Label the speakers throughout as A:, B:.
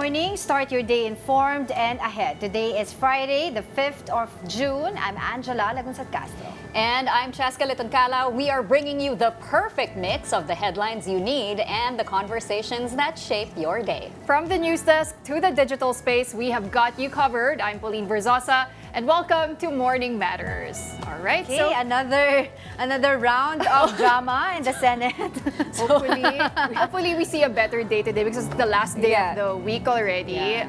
A: morning. Start your day informed and ahead. Today is Friday, the 5th of June. I'm Angela Lagunsat Castro.
B: And I'm Cheska Litoncala. We are bringing you the perfect mix of the headlines you need and the conversations that shape your day.
C: From the news desk to the digital space, we have got you covered. I'm Pauline Verzosa, and welcome to Morning Matters. All right,
A: Okay, another round of drama in the Senate.
C: hopefully we see a better day today because it's the last day
A: Yeah.
C: of the week already.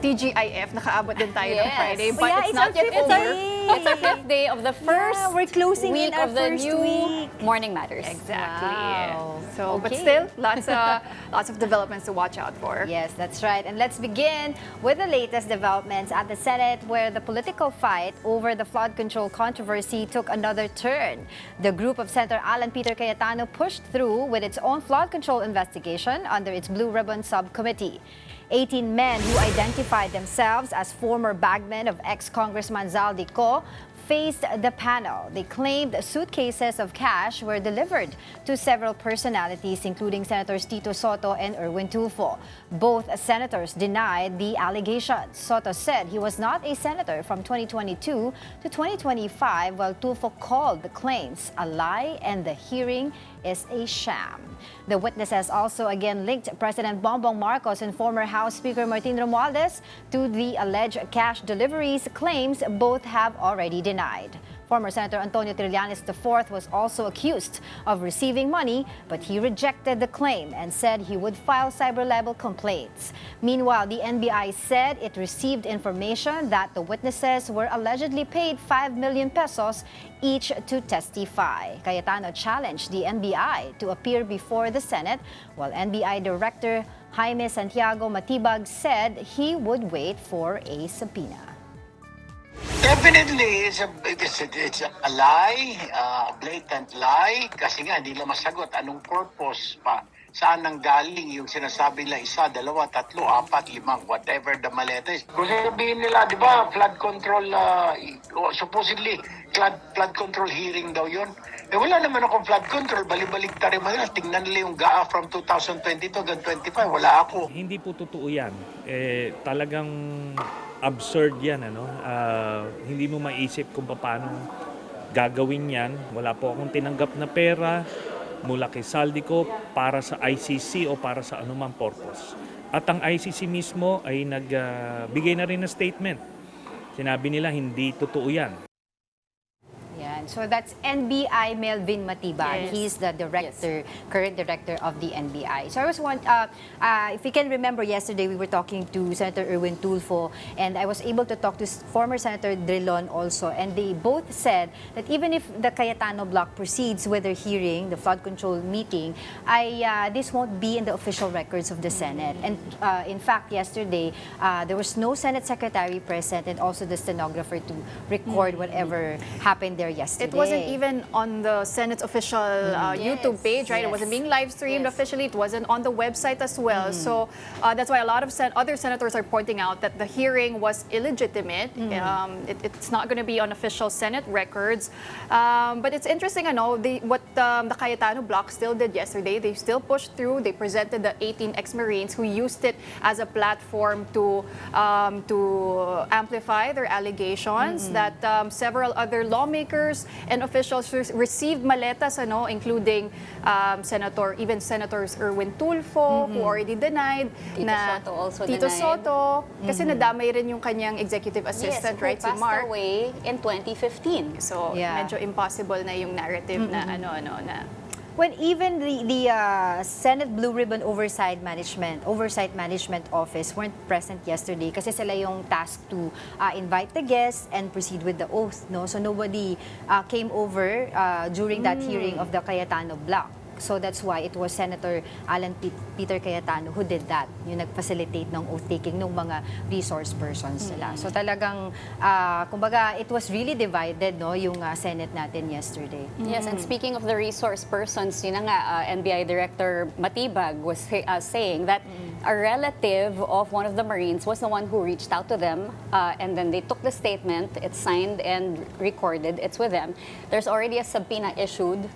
C: TGIF, nakaabot din tayo ng
B: Yes.
C: Friday,
A: Oh,
C: but
A: yeah,
C: it's
A: it's
C: not
A: our
C: yet
A: fifth
C: over.
A: day.
B: It's our fifth day of the first
A: Yeah, we're closing
B: week
A: in our
B: of the
A: first
B: new
A: week.
B: Morning Matters.
C: Exactly.
A: Wow.
C: So, but
A: Okay.
C: still, lots of developments to watch out for.
A: Yes, that's right. And let's begin with the latest developments at the Senate, where the political fight over the flood control controversy took another turn. The group of Senator Alan Peter Cayetano pushed through with its own flood control investigation under its Blue Ribbon Subcommittee. 18 men who identified themselves as former bagmen of ex-Congressman Zaldi Co faced the panel. They claimed suitcases of cash were delivered to several personalities, including Senators Tito Soto and Erwin Tulfo. Both senators denied the allegations. Soto said he was not a senator from 2022 to 2025, while Tulfo called the claims a lie and the hearing is a sham. The witnesses also again linked President Bongbong Marcos and former House Speaker Martin Romualdez to the alleged cash deliveries, claims both have already denied. Former Senator Antonio Trillanes IV was also accused of receiving money, but he rejected the claim and said he would file cyber libel complaints. Meanwhile, the NBI said it received information that the witnesses were allegedly paid 5 million pesos each to testify. Cayetano challenged the NBI to appear before the Senate, while NBI Director Jaime Santiago Matibag said he would wait for a subpoena.
D: Definitely, it's a lie, a blatant lie, kasi nga hindi nila masagot anong purpose pa. Saan nang galing yung sinasabi nila isa, dalawa, tatlo, apat, limang, whatever the maleta is. Kung sabihin nila, di ba, flood control, supposedly, flood control hearing daw yun. Eh wala naman akong flood control, balibalik ta rin nila. Tingnan nila yung GAA from 2022 hanggang 25, wala ako.
E: Hindi po totoo yan. Talagang absurd yan. Hindi mo maisip kung paano gagawin yan. Wala po akong tinanggap na pera mula kay Saldico para sa ICC o para sa anumang purpose. At ang ICC mismo ay nagbigay na rin ng statement. Sinabi nila hindi totoo yan.
A: So that's NBI Melvin Matibag.
C: Yes.
A: He's the director, current director of the NBI. So I was if you can remember, yesterday we were talking to Senator Erwin Tulfo, and I was able to talk to former Senator Drilon also, and they both said that even if the Cayetano block proceeds with their hearing, the flood control meeting, this won't be in the official records of the Senate. And in fact, yesterday there was no Senate secretary present, and also the stenographer to record whatever happened there yesterday.
C: It wasn't even on the Senate's official YouTube page, right?
A: Yes.
C: It wasn't being live streamed
A: Yes.
C: officially. It wasn't on the website as well. So that's why a lot of other senators are pointing out that the hearing was illegitimate. It's not going to be on official Senate records. But it's interesting, what the Cayetano bloc still did yesterday. They still pushed through. They presented the 18 ex-Marines who used it as a platform to amplify their allegations that several other lawmakers and officials received maletas, including Senators Erwin Tulfo, who already denied.
B: Tito Soto also
C: Tito
B: denied.
C: Soto, kasi nadamay rin yung kanyang executive assistant,
B: who
C: right, si
B: passed
C: Mark.
B: away in 2015.
C: So,
A: Yeah.
C: medyo impossible na yung narrative na na
A: When even the Senate Blue Ribbon Oversight Management Office weren't present yesterday kasi sila yung tasked to invite the guests and proceed with the oath, no? So nobody came over during that hearing of the Cayetano block. So that's why it was Senator Alan Peter Cayetano who did that, yung nag-facilitate ng oath-taking ng mga resource persons nila. So talagang, kumbaga, it was really divided, no, yung Senate natin yesterday.
B: Yes, and speaking of the resource persons, yun na nga, NBI Director Matibag was saying that a relative of one of the Marines was the one who reached out to them, and then they took the statement, it's signed and recorded, it's with them. There's already a subpoena issued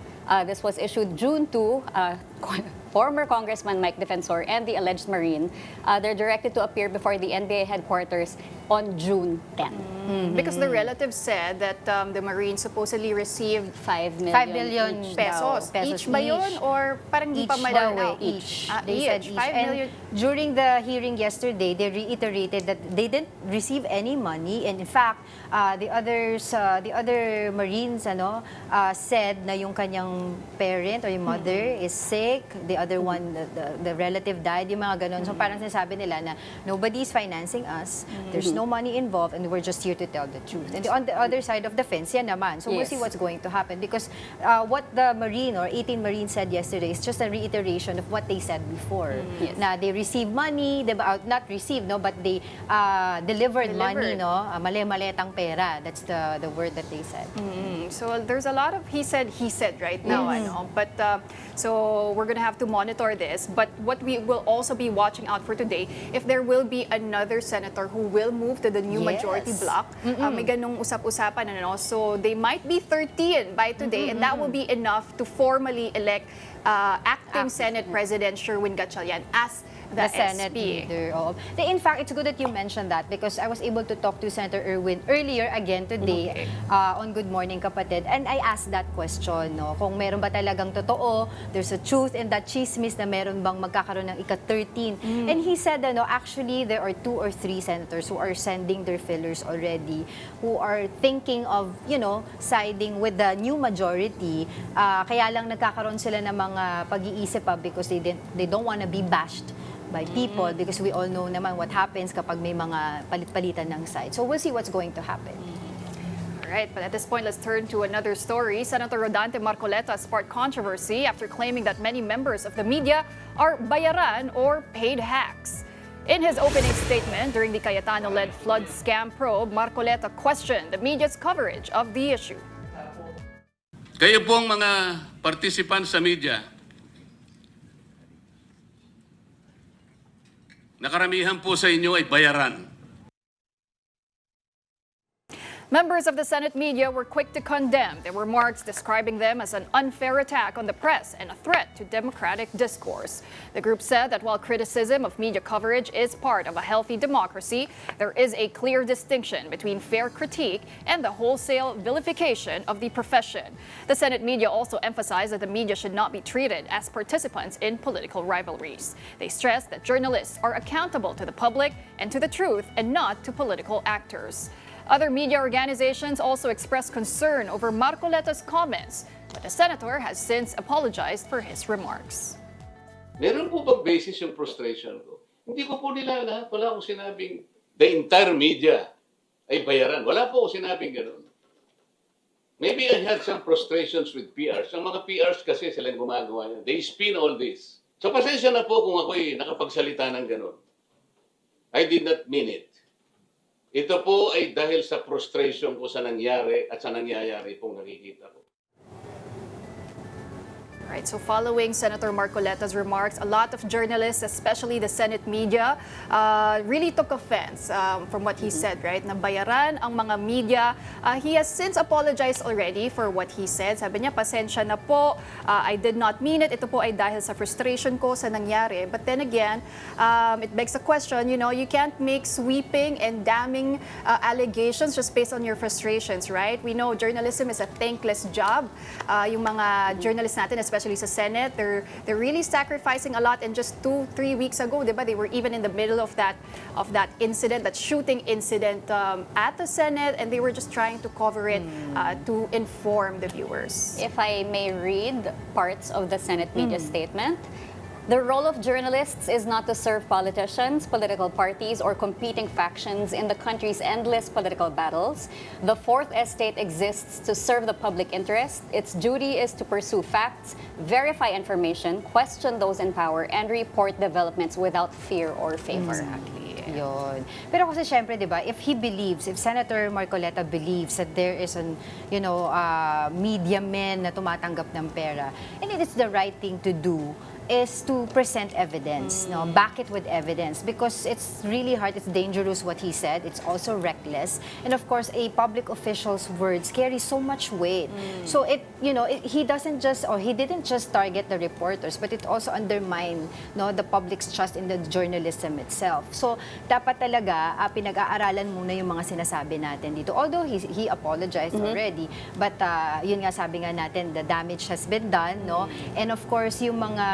B: This was issued June 2. Former Congressman Mike Defensor and the alleged Marine, they're directed to appear before the NBA headquarters on June 10.
C: Because the relatives said that the Marine supposedly received
B: 5 million.
A: 5 billion
C: pesos.
A: pesos
C: Each ba yun? Or parang di pa malinaw?
A: Each.
C: Each.
A: They said each.
C: 5 million.
A: And during the hearing yesterday, they reiterated that they didn't receive any money. And in fact, the other Marines said na yung kanyang parent or yung mother is sick. The other one, the relative died. Yung mga ganon. So parang sinasabi nila na nobody's financing us. There's no money involved and we're just here to tell the truth. And on the other side of the fence, yan naman. So we'll
B: Yes.
A: see what's going to happen because what the Marine or 18 Marines said yesterday is just a reiteration of what they said before.
B: Yes.
A: Na they received money, not received, no, but they delivered money, no, mali-maletang pera. That's the word that they said.
C: So there's a lot of he said, right now. But so we're going to have to monitor this. But what we will also be watching out for today, if there will be another senator who will move to the new
A: Yes.
C: majority block, may ganong usap-usapan. So they might be 13 by today, and that will be enough to formally elect acting Senate President Sherwin Gatchalian as the
A: Senate
C: SP.
A: leader. In fact, it's good that you mentioned that because I was able to talk to Senator Erwin earlier again today on Good Morning Kapatid. And I asked that question, no, kung meron ba talagang totoo, there's a truth in that chismis na meron bang magkakaroon ng ika-13. And he said, actually, there are 2 or 3 senators who are sending their fillers already, who are thinking of, siding with the new majority. Kaya lang nagkakaroon sila ng mga pag-iisip because they don't want to be bashed by people because we all know naman what happens kapag may mga palit-palitan ng side. So we'll see what's going to happen.
C: All right, but at this point, let's turn to another story. Senator Rodante Marcoleta sparked controversy after claiming that many members of the media are bayaran or paid hacks. In his opening statement during the Cayetano-led flood scam probe, Marcoleta questioned the media's coverage of the issue.
F: Kayo pong mga participants sa media, nakaramihan po sa inyo ay bayaran.
C: Members of the Senate media were quick to condemn their remarks, describing them as an unfair attack on the press and a threat to democratic discourse. The group said that while criticism of media coverage is part of a healthy democracy, there is a clear distinction between fair critique and the wholesale vilification of the profession. The Senate media also emphasized that the media should not be treated as participants in political rivalries. They stressed that journalists are accountable to the public and to the truth and not to political actors. Other media organizations also expressed concern over Marcoleta's comments, but the senator has since apologized for his remarks.
F: Meron po bang basis yung frustration ko? Hindi ko po nila lahat. Wala akong sinabing the entire media ay bayaran. Wala po akong sinabing gano'n. Maybe I had some frustrations with PRs. Ang mga PRs kasi sila yung gumagawa yan. They spin all this. So pasensya na po kung ako'y nakapagsalita ng gano'n. I did not mean it. Ito po ay dahil sa frustration ko sa nangyari at sa nangyayari pong nakikita ko.
C: Right, so following Senator Marcoleta's remarks, a lot of journalists, especially the Senate media, really took offense from what he said, right? Na bayaran ang mga media. He has since apologized already for what he said. Sabi niya, pasensya na po. I did not mean it. Ito po ay dahil sa frustration ko sa nangyari. But then again, it begs the question, you can't make sweeping and damning allegations just based on your frustrations, right? We know journalism is a thankless job. Yung mga journalists natin, especially sa Senate, they're really sacrificing a lot. And just 2-3 weeks ago, diba, they were even in the middle of that incident, that shooting incident at the Senate, and they were just trying to cover it to inform the viewers.
B: If I may read parts of the Senate media statement. The role of journalists is not to serve politicians, political parties, or competing factions in the country's endless political battles. The Fourth Estate exists to serve the public interest. Its duty is to pursue facts, verify information, question those in power, and report developments without fear or favor.
A: Yun. Pero kasi syempre, di ba, if Senator Marcoleta believes that there is media men na tumatanggap ng pera, and it is the right thing to do is to present evidence, no? Back it with evidence because it's really hard, it's dangerous what he said, it's also reckless. And of course, a public official's words carry so much weight. So he didn't just target the reporters, but it also undermined, no, the public's trust in the journalism itself. So dapat talaga pinag-aaralan muna yung mga sinasabi natin dito. Although he apologized already, but yun nga sabi nga natin, the damage has been done, no? And of course, yung mga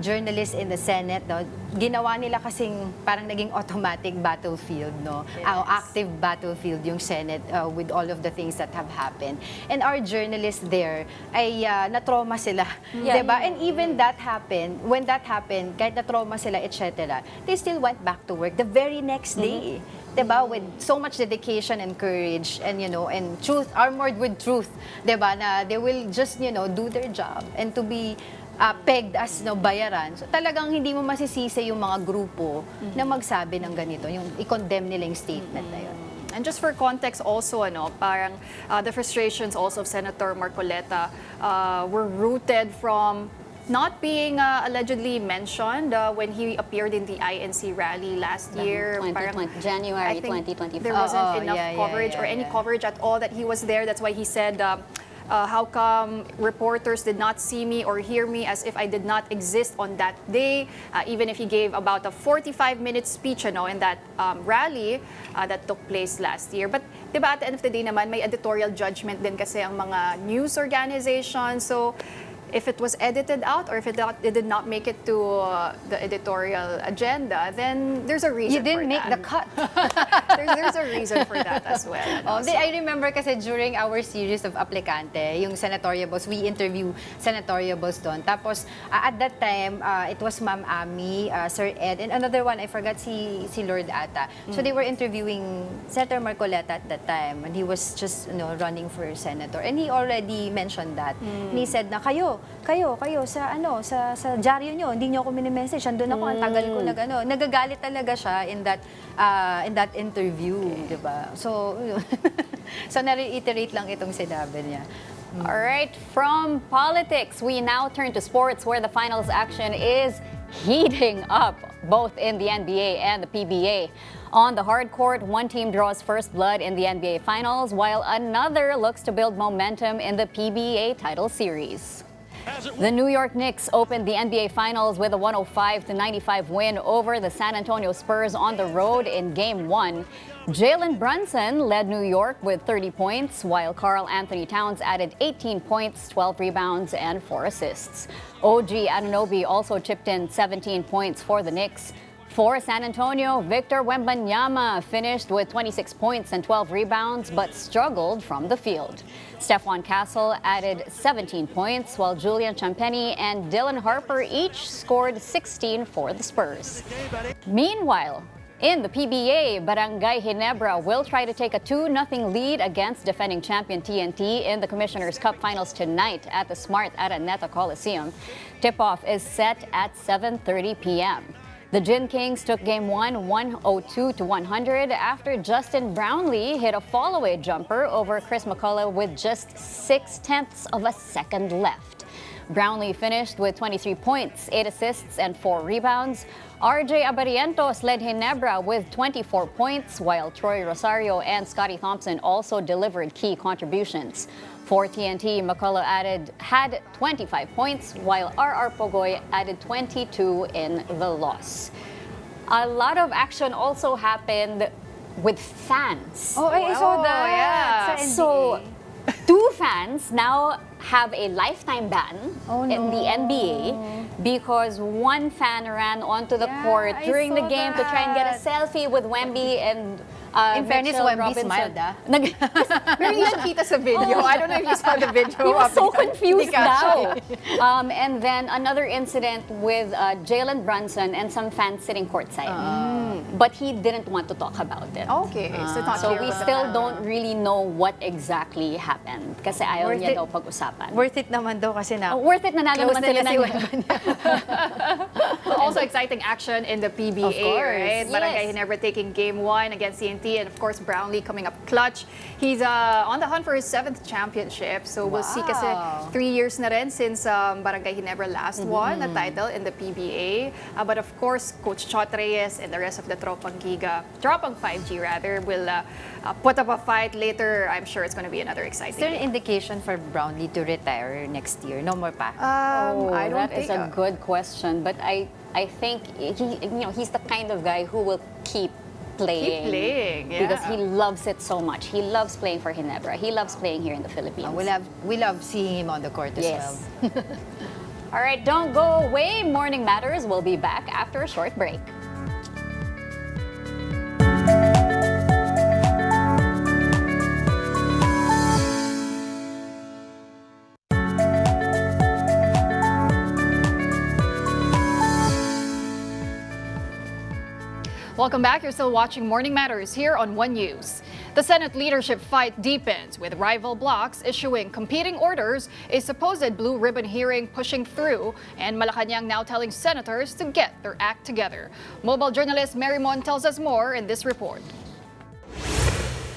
A: journalists in the Senate, no, ginawa nila kasing parang naging automatic battlefield, no? Active battlefield yung Senate with all of the things that have happened. And our journalists there ay na-trauma sila, diba? And even when that happened, kahit na-trauma sila, etc., they still went back to work the very next day. Diba? With so much dedication and courage and and truth, armored with truth, diba? Na they will just do their job and to be pegged as bayaran. So talagang hindi mo masisisi yung mga grupo na magsabi ng ganito, yung i-condemn nila yung statement na yun.
C: And just for context also, parang the frustrations also of Senator Marcoleta were rooted from not being allegedly mentioned when he appeared in the INC rally last year.
B: January
C: I think
B: 2024.
C: there wasn't enough
A: yeah,
C: coverage or any coverage at all that he was there. That's why he said, how come reporters did not see me or hear me as if I did not exist on that day? Even if he gave about a 45-minute speech in that rally that took place last year. But diba, at the end of the day naman, may editorial judgment din kasi ang mga news organizations. So if it was edited out or if it did not make it to the editorial agenda, then there's a reason
A: You didn't
C: for
A: make
C: that.
A: the cut.
C: There's a reason for that as well.
A: I remember kasi during our series of Aplicante, yung senatoriables, we interview senatoriables doon. Tapos, at that time, it was Ma'am Ami, Sir Ed, and another one, I forgot si Lord ata. So they were interviewing Senator Marcoleta at that time, and he was just running for senator. And he already mentioned that. And he said na, kayo sa dyaryo nyo, hindi nyo ako mini-message. Andun ako, ang tagal ko nagagalit talaga siya in that interview, di ba? So, so na-reiterate lang itong sinabi niya.
B: All right, from politics, we now turn to sports where the finals action is heating up, both in the NBA and the PBA. On the hard court, one team draws first blood in the NBA Finals, while another looks to build momentum in the PBA title series. The New York Knicks opened the NBA Finals with a 105-95 win over the San Antonio Spurs on the road in Game 1. Jalen Brunson led New York with 30 points, while Karl Anthony Towns added 18 points, 12 rebounds, and 4 assists. OG Anunoby also chipped in 17 points for the Knicks. For San Antonio, Victor Wembanyama finished with 26 points and 12 rebounds, but struggled from the field. Stephon Castle added 17 points, while Julian Champagny and Dylan Harper each scored 16 for the Spurs. Meanwhile, in the PBA, Barangay Ginebra will try to take a 2-0 lead against defending champion TNT in the Commissioner's Cup Finals tonight at the Smart Araneta Coliseum. Tip-off is set at 7:30 p.m. The Gin Kings took Game 1 102-100 after Justin Brownlee hit a fall-away jumper over Chris McCullough with just 0.6 of a second left. Brownlee finished with 23 points, 8 assists, and 4 rebounds. RJ Abarientos led Ginebra with 24 points, while Troy Rosario and Scotty Thompson also delivered key contributions. For TNT, McCullough had 25 points, while RR Pogoy added 22 in the loss. A lot of action also happened with fans.
A: Oh, I saw that.
C: yeah.
A: Sa NBA.
B: So, 2 fans now have a lifetime ban in the NBA because one fan ran onto the court
A: I
B: during the
A: saw
B: game to try and get a
A: that.
B: selfie with Wemby and
A: In fairness,
B: Mitchell
A: Wemby
B: Robinson.
A: smiled,
C: Pero hindi siya kita sa video. I don't know if you saw the video.
B: He was so
C: Hindi
B: confused
C: ka
B: now.
C: siya.
B: And then another incident with Jalen Brunson and some fans sitting courtside. But he didn't want to talk about it.
C: Okay, so it's not
B: So
C: clear
B: we
C: what the
B: still
C: fan-
B: don't really know what exactly happened kasi ayaw
A: Worth
B: niya
A: it.
B: daw pag-usapan.
A: Worth it naman daw kasi na.
B: Worth it, nanalo
A: Close
B: naman
A: na
B: sila
A: niya si
B: ng
C: Also exciting action in the PBA,
A: Of course.
C: right? Barangay
B: Yes.
C: Ginebra taking Game 1 against the 2020, and of course Brownlee coming up clutch. He's on the hunt for his 7th championship. So we'll see kasi
A: Wow.
C: 3 years na rin since Barangay Ginebra last won a title in the PBA. But of course, Coach Chot Reyes and the rest of the Tropang 5G rather, will put up a fight later. I'm sure it's going to be another exciting
A: Is there an
C: game.
A: indication for Brownlee to retire next year? No more pa?
C: I don't
B: That is
C: think
B: a good question, but I think he's the kind of guy who will keep playing.
C: playing, yeah.
B: Because he loves it so much. He loves playing for Ginebra. He loves playing here in the Philippines.
A: We love seeing him on the court as
B: Yes.
A: well.
B: All right, don't go away. Morning Matters will be back after a short break.
C: Welcome back. You're still watching Morning Matters here on One News. The Senate leadership fight deepens with rival blocs issuing competing orders, a supposed blue ribbon hearing pushing through, and Malacanang now telling senators to get their act together. Mobile journalist Mary Mon tells us more in this report.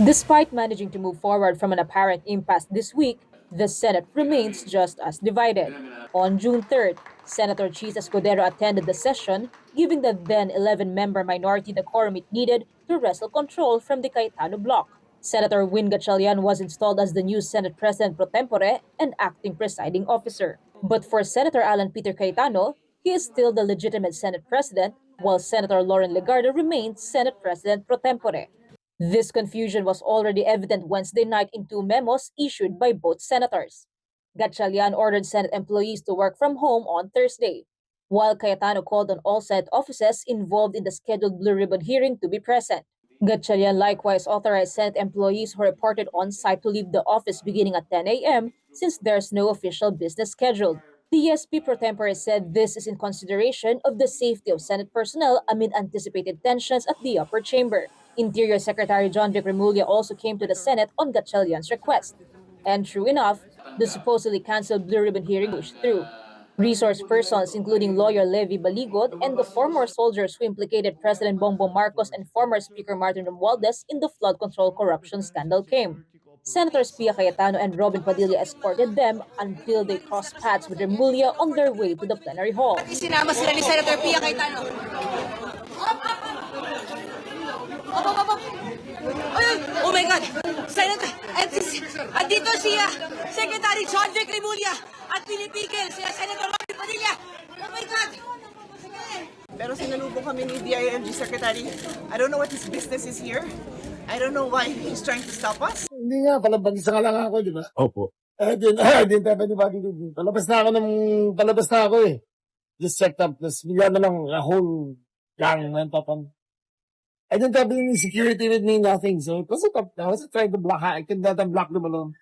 G: Despite managing to move forward from an apparent impasse this week, the Senate remains just as divided. On June 3rd, Senator Chis Escudero attended the session, giving the then 11-member minority the quorum it needed to wrestle control from the Cayetano bloc. Senator Win Gatchalian was installed as the new Senate President pro tempore and acting presiding officer. But for Senator Alan Peter Cayetano, he is still the legitimate Senate President, while Senator Lauren Legarda remains Senate President pro tempore. This confusion was already evident Wednesday night in 2 memos issued by both senators. Gatchalian ordered Senate employees to work from home on Thursday, while Cayetano called on all Senate offices involved in the scheduled Blue Ribbon hearing to be present. Gatchalian likewise authorized Senate employees who reported on site to leave the office beginning at 10 a.m. since there's no official business scheduled. The SP pro tempore said this is in consideration of the safety of Senate personnel amid anticipated tensions at the upper chamber. Interior Secretary John Vic Remulla also came to the Senate on Gatchalian's request. And true enough, the supposedly canceled Blue Ribbon hearing pushed through. Resource persons, including lawyer Levi Baligod and the former soldiers who implicated President Bongbong Marcos and former Speaker Martin Romualdez in the flood control corruption scandal, came. Senators Pia Cayetano and Robin Padilla escorted them until they crossed paths with Remulla on their way to the plenary hall.
H: Isinama sila ni Senator Pia Cayetano. Oh my God! Senator, andito siya, Secretary John Vic Remulla at pinipigil siya, Senator Robin Padilla. Oh my God!
I: Pero sinalubong kami ni DILG Secretary. I don't know what his business is here. I don't know why he's trying to stop us.
J: Hindi nga, palabag-isa nga lang ako, di ba?
K: Opo.
J: Din tayo panibagi din. Palabas na ako eh. Just checked up, tapos bigla na lang, a whole gang went up on. I didn't have any security with me, nothing. So it wasn't up. I wasn't trying to block. I could not have blocked them alone.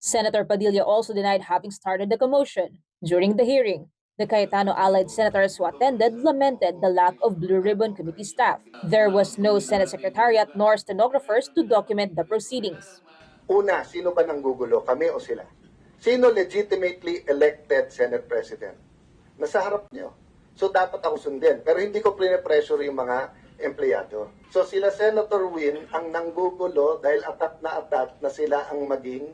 G: Senator Padilla also denied having started the commotion. During the hearing, the Cayetano allied senators who attended lamented the lack of Blue Ribbon Committee staff. There was no Senate Secretariat nor stenographers to document the proceedings.
L: Una, sino ba nanggugulo? Kami o sila? Sino legitimately elected Senate President? Nasa harap niyo. So dapat ako sundin. Pero hindi ko pressure yung mga empleyado. So sila Senator Win ang nanggugulo dahil atat na sila ang maging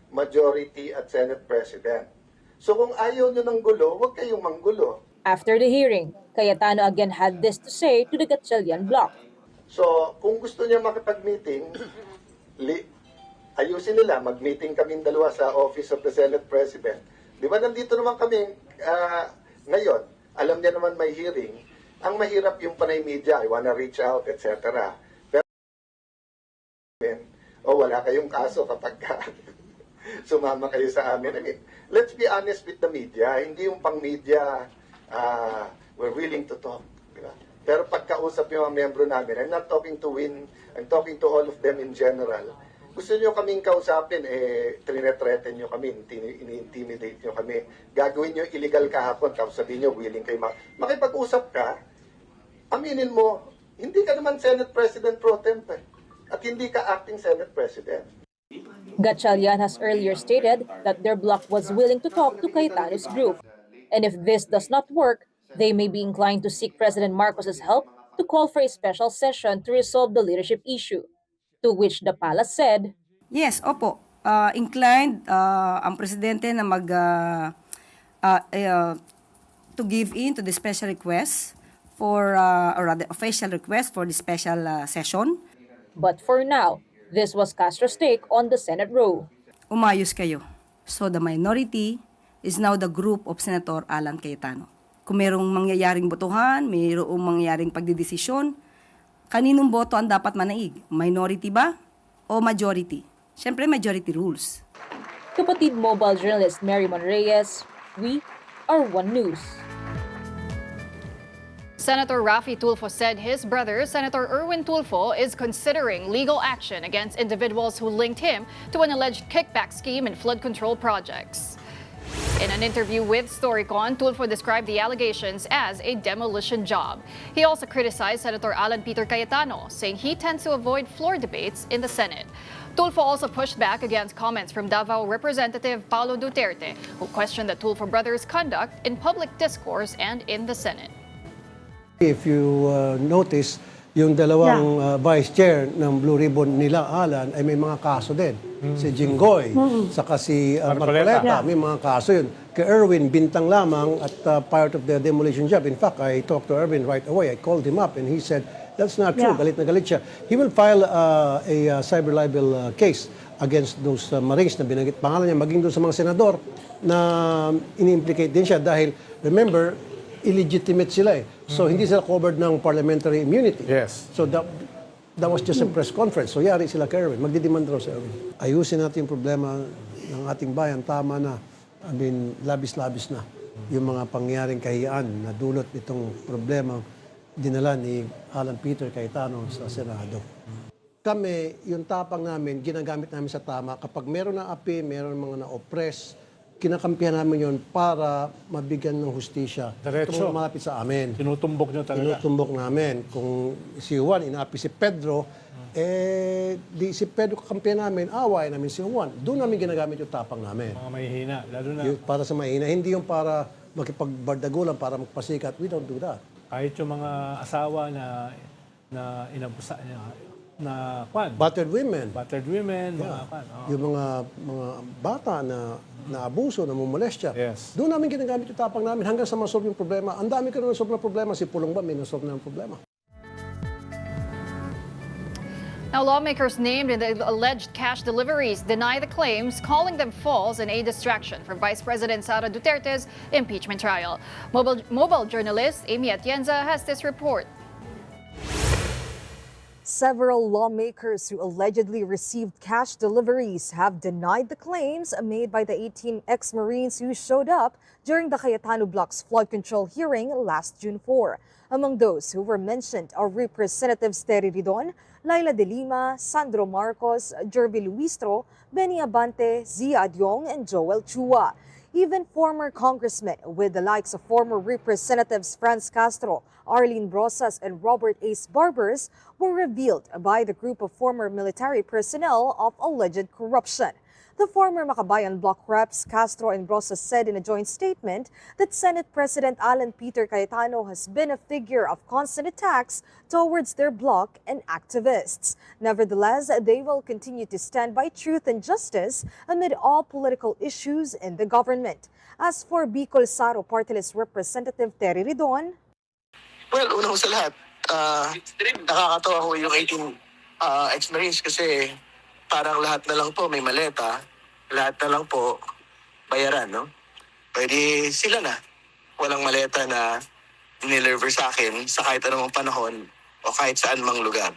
L: majority at Senate President. So kung ayaw nyo ng gulo, huwag kayong manggulo.
G: After the hearing, Cayetano again had this to say to the Gatchalian bloc.
L: So kung gusto niya makipag-meeting, ayusin nila, mag-meeting kaming dalawa sa Office of the Senate President. Di ba nandito naman kami ngayon, alam niya naman may hearing. Ang mahirap yung panay media, I wanna reach out, etc. Pero, wala kayong kaso kapag sumama kayo sa amin. I mean, let's be honest with the media. Hindi yung pang-media, we're willing to talk. Diba? Pero pagkausap yung mga membro namin, I'm not talking to Win, I'm talking to all of them in general. Gusto nyo kaming kausapin, trinethreaten nyo kami, ini-intimidate nyo kami. Gagawin nyo illegal kahapon, tapos sabihin nyo, willing kayo makipag-usap ka, aminin mo, hindi ka naman Senate President pro tempore at hindi ka acting Senate President.
G: Gatchalian has earlier stated that their bloc was willing to talk to Cayetano's group. And if this does not work, they may be inclined to seek President Marcos's help to call for a special session to resolve the leadership issue. to which the palace said,
H: Yes, opo. Inclined ang presidente na to give in to the special request for, or rather official request for the special session.
G: but for now, this was Castro's take on the Senate row.
H: Umayos kayo. So the minority is now the group of Senator Alan Cayetano. Kung mayroong mangyayaring botohan, mayroong mangyayaring pagdidesisyon, kaninong boto ang dapat manaig? Minority ba o majority? Siyempre, majority rules.
G: Kapatid Mobile journalist Mary Monreyes, we are One News.
C: Senator Raffy Tulfo said his brother, Senator Erwin Tulfo, is considering legal action against individuals who linked him to an alleged kickback scheme in flood control projects. In an interview with Storycon, Tulfo described the allegations as a demolition job. He also criticized Senator Alan Peter Cayetano, saying he tends to avoid floor debates in the Senate. Tulfo also pushed back against comments from Davao Representative Paulo Duterte, who questioned the Tulfo brothers' conduct in public discourse and in the Senate.
K: If you notice, yung dalawang vice chair ng Blue Ribbon nila, Alan, ay may mga kaso din. Si Jinggoy, saka si Marcoleta, may mga kaso yun. Kay Erwin, bintang lamang at part of the demolition job. In fact, I talked to Erwin right away. I called him up and he said, that's not true. Galit na galit siya. He will file a cyber libel case against those Marines na binanggit pangalan niya, maging doon sa mga senador na ini-implicate din siya dahil, remember, illegitimate sila eh. So, hindi sila covered ng parliamentary immunity.
M: Yes.
K: So, that was just a press conference. So, yari sila kay Erwin. Magdidemand raw si Erwin. Ayusin natin yung problema ng ating bayan. Tama na. I mean, labis-labis na. Yung mga pangyaring kahiyaan na dulot itong problema dinala ni Alan Peter Cayetano sa Senado. Kami, yung tapang namin, ginagamit namin sa tama. Kapag meron ng api, meron mga na-oppress, kinakampihan namin yon para mabigyan ng hustisya.
M: Diretso.
K: Itong malapit sa amin.
M: Tinutumbok nyo talaga.
K: Tinutumbok namin. Kung si Juan, inaapi si Pedro, di si Pedro kakampihan namin, away namin si Juan. Doon namin ginagamit yung tapang namin.
M: Mga mahihina. Lalo na
K: Para sa mahina. Hindi yung para makipagbardagulan, para magpasikat. We don't do that.
M: kahit yung mga asawa na inabusa niya, na kwan.
K: Battered women.
M: Battered women, mga
K: Yeah.
M: kwan. Oh.
K: Yung mga bata na abuso, na mumolestya.
M: Yes.
K: Doon namin ginagamit yung tapang namin hanggang sa masolve yung problema. Ang dami ka na nasolve na problema. Si Pulong ba may nasolve na yung problema.
C: Now, lawmakers named in the alleged cash deliveries deny the claims, calling them false and a distraction from Vice President Sara Duterte's impeachment trial. Mobile journalist Amy Atienza has this report.
N: Several lawmakers who allegedly received cash deliveries have denied the claims made by the 18 ex-Marines who showed up during the Cayetano Block's flood control hearing last June 4. Among those who were mentioned are Representatives Terry Ridon, Laila De Lima, Sandro Marcos, Jervy Luistro, Benny Abante, Zia Adyong, and Joel Chua. Even former congressmen with the likes of former Representatives Franz Castro, Arlene Brosas, and Robert Ace Barbers were revealed by the group of former military personnel of alleged corruption. The former Makabayan Bloc reps Castro and Brosas said in a joint statement that Senate President Alan Peter Cayetano has been a figure of constant attacks towards their bloc and activists. Nevertheless, they will continue to stand by truth and justice amid all political issues in the government. As for Bicol Saro Party List Representative Terry Ridon,
O: well, unang sa lahat, nakakatawa ko yung 18 ex-Marines kasi parang lahat na lang po may maleta, lahat na lang po bayaran, no? Pwede sila na. Walang maleta na dineliver sa akin sa kahit anumang panahon o kahit saan mang lugar.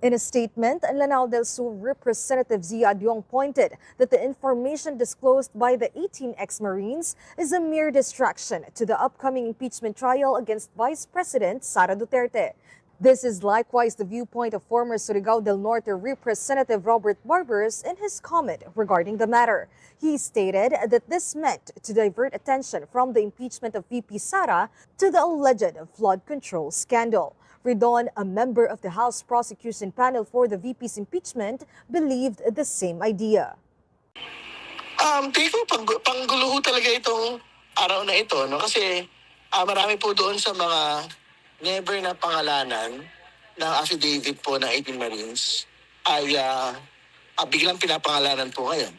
N: in a statement, Lanao del Sur Representative Zia Adyong pointed that the information disclosed by the 18 ex-Marines is a mere distraction to the upcoming impeachment trial against Vice President Sara Duterte. This is likewise the viewpoint of former Surigao del Norte Representative Robert Barbers in his comment regarding the matter. He stated that this meant to divert attention from the impeachment of VP Sara to the alleged flood control scandal. Ridon, a member of the House prosecution panel for the VP's impeachment, believed the same idea.
O: Tingin ko panggulo talaga itong araw na ito, no? Kasi marami po doon sa mga never na pangalanan ng affidavit po ng 18 Marines ay biglang pinapangalanan po ngayon.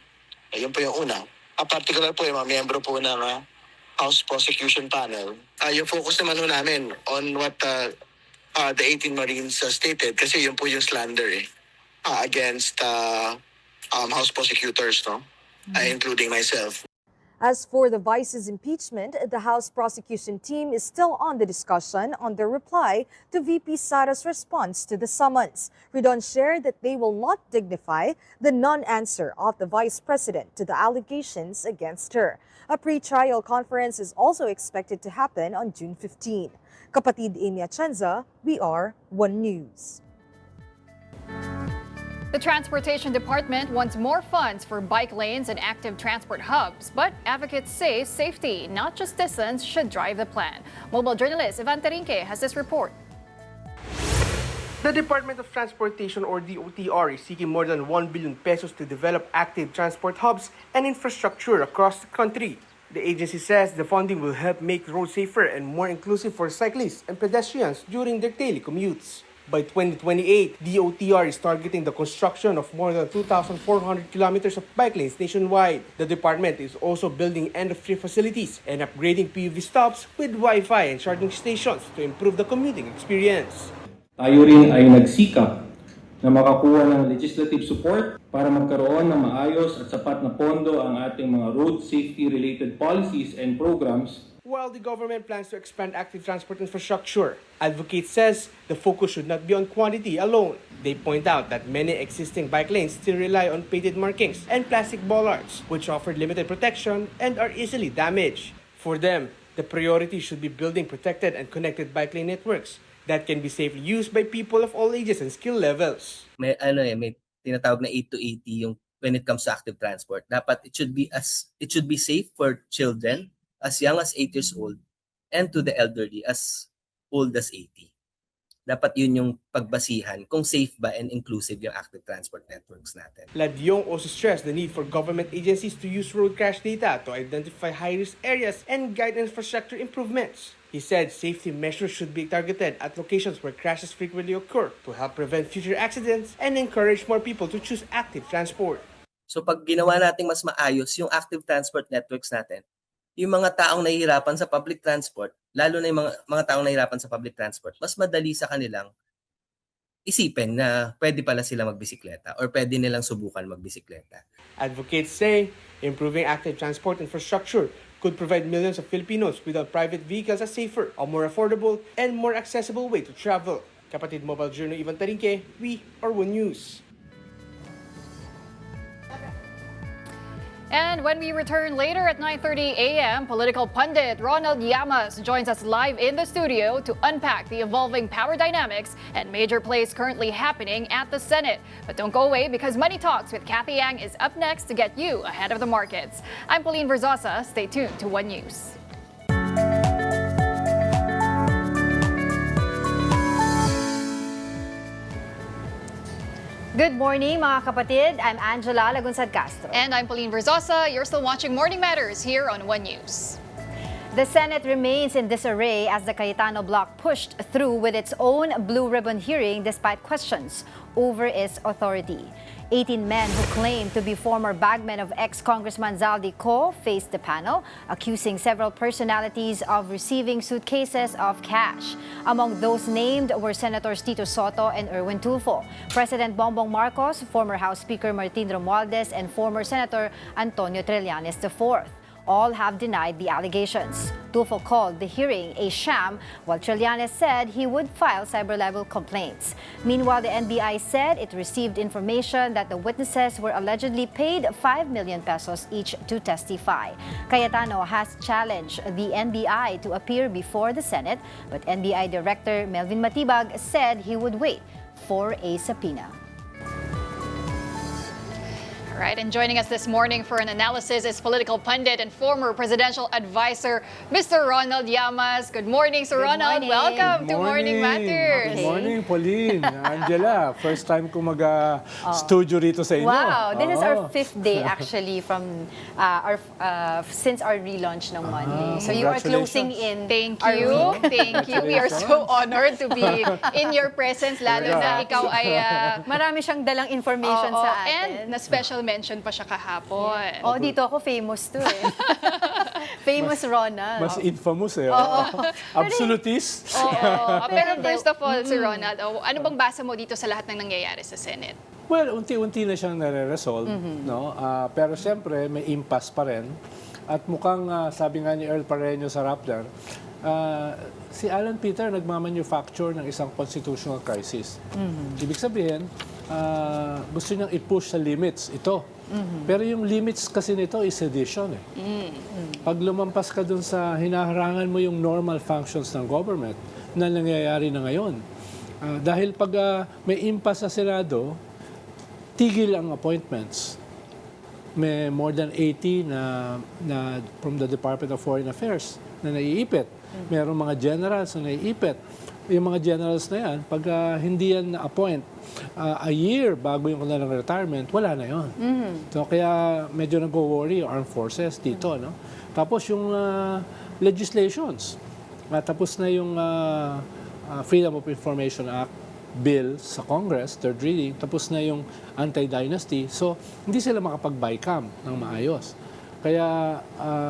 O: Ayun po yung una. Particular po yung mga miyembro po ng House Prosecution Panel. Yung focus naman po namin on what the 18 Marines stated, kasi yun po yung slander against House prosecutors, no? Including myself.
N: As for the Vice's impeachment, the House prosecution team is still on the discussion on their reply to VP Sara's response to the summons. Ridon shared that they will not dignify the non-answer of the Vice President to the allegations against her. A pre-trial conference is also expected to happen on June 15. Kapatid Amy Atienza, we are One News.
C: The Transportation Department wants more funds for bike lanes and active transport hubs, but advocates say safety, not just distance, should drive the plan. Mobile journalist Ivan Terinque has this report.
P: The Department of Transportation, or DOTR, is seeking more than 1 billion pesos to develop active transport hubs and infrastructure across the country. The agency says the funding will help make roads safer and more inclusive for cyclists and pedestrians during their daily commutes. By 2028, DOTR is targeting the construction of more than 2,400 kilometers of bike lanes nationwide. The department is also building end-of-trip facilities and upgrading PUV stops with Wi-Fi and charging stations to improve the commuting experience.
Q: Tayo rin ay nagsikap na makakuha ng legislative support para magkaroon ng maayos at sapat na pondo ang ating mga road safety-related policies and programs.
P: While the government plans to expand active transport infrastructure, Advocate says the focus should not be on quantity alone. They point out that many existing bike lanes still rely on painted markings and plastic bollards, which offer limited protection and are easily damaged. For them, the priority should be building protected and connected bike lane networks that can be safely used by people of all ages and skill levels.
R: May tinatawag na 8 to 80 yung when it comes to active transport. Dapat it should be safe for children as young as 8 years old and to the elderly as old as 80. Dapat yun yung pagbasihan kung safe ba and inclusive yung active transport networks natin.
P: Ladyong also stressed the need for government agencies to use road crash data to identify high-risk areas and guide infrastructure improvements. He said safety measures should be targeted at locations where crashes frequently occur to help prevent future accidents and encourage more people to choose active transport.
R: So pag ginawa natin mas maayos yung active transport networks natin, yung mga taong nahihirapan sa public transport, lalo na yung mga taong nahihirapan sa public transport, mas madali sa kanilang isipin na pwede pala sila magbisikleta or pwede nilang subukan magbisikleta.
P: Advocates say improving active transport infrastructure could provide millions of Filipinos with private vehicles a safer, a more affordable, and more accessible way to travel. Kapatid Mobile Journal Ivan Terinque, we are One News.
C: And when we return later at 9:30 a.m., political pundit Ronald Llamas joins us live in the studio to unpack the evolving power dynamics and major plays currently happening at the Senate. But don't go away, because Money Talks with Kathy Yang is up next to get you ahead of the markets. I'm Pauline Verzosa. Stay tuned to One News.
A: Good morning, mga kapatid. I'm Angela Lagunsad Castro.
C: And I'm Pauline Verzosa. You're still watching Morning Matters here on One News.
A: The Senate remains in disarray as the Cayetano bloc pushed through with its own blue ribbon hearing despite questions over its authority. 18 men who claim to be former bagmen of ex-Congressman Zaldi Co faced the panel, accusing several personalities of receiving suitcases of cash. Among those named were Senators Tito Soto and Erwin Tulfo, President Bongbong Marcos, former House Speaker Martin Romualdez, and former Senator Antonio Trillanes IV. All have denied the allegations. Tulfo called the hearing a sham, while Trillanes said he would file cyber-level complaints. Meanwhile, the NBI said it received information that the witnesses were allegedly paid 5 million pesos each to testify. Cayetano has challenged the NBI to appear before the Senate, but NBI Director Melvin Matibag said he would wait for a subpoena.
C: All right, and joining us this morning for an analysis is political pundit and former presidential advisor, Mr. Ronald Llamas. Good morning, Sir Ronald.
A: morning.
C: Welcome to Morning Matters.
M: Good morning, Pauline. Angela, first time ko mag-studio rito sa inyo.
A: Wow, this is our
M: Oo.
A: 5th day actually from since our relaunch ng Monday. So you are closing in.
C: Thank
A: our
C: you.
A: week.
C: Thank you. We are so honored to be in your presence, lalo na ikaw ay
A: Marami siyang dalang information
C: oo,
A: sa
C: and
A: atin.
C: na special mention pa siya kahapon.
A: Oh, dito ako famous to eh. Famous Ronald.
M: Mas infamous eh.
A: Oo.
M: Absolutist.
C: Oo. Pero first of all, Sir Ronald, ano bang basa mo dito sa lahat ng nangyayari sa Senate?
M: Well, unti-unti na siyang nare-resolve, no? Pero siyempre, may impasse pa rin. At mukhang, sabi nga ni Earl Pareño sa Rappler, si Alan Peter nagmamanufacture ng isang constitutional crisis. Ibig sabihin, gusto niyang i-push sa limits ito. Pero yung limits kasi nito is sedition eh. Pag lumampas ka dun sa hinaharangan mo yung normal functions ng government na nangyayari na ngayon. Dahil pag may impasse sa Senado, tigil ang appointments. May more than 80 na from the Department of Foreign Affairs na naiipit. Merong mga generals na naiipit. Yung mga generals na yan, pag hindi yan na-appoint a year bago yung kanilang retirement, wala na yon. So kaya medyo nag-worry yung armed forces dito. No? Tapos yung legislations. Tapos na yung Freedom of Information Act bill sa Congress, third reading. Tapos na yung anti-dynasty. So hindi sila makapag-bycam ng maayos. Kaya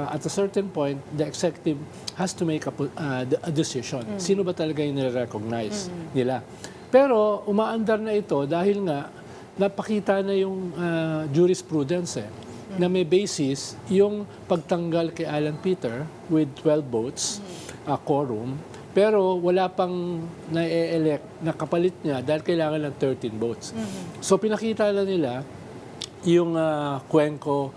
M: at a certain point, the executive has to make a decision. Sino ba talaga yung nire-recognize nila? Pero umaandar na ito dahil nga napakita na yung jurisprudence na may basis yung pagtanggal kay Alan Peter with 12 votes, quorum, pero wala pang na-elect na kapalit niya dahil kailangan ng 13 votes. So pinakita na nila yung Cuenco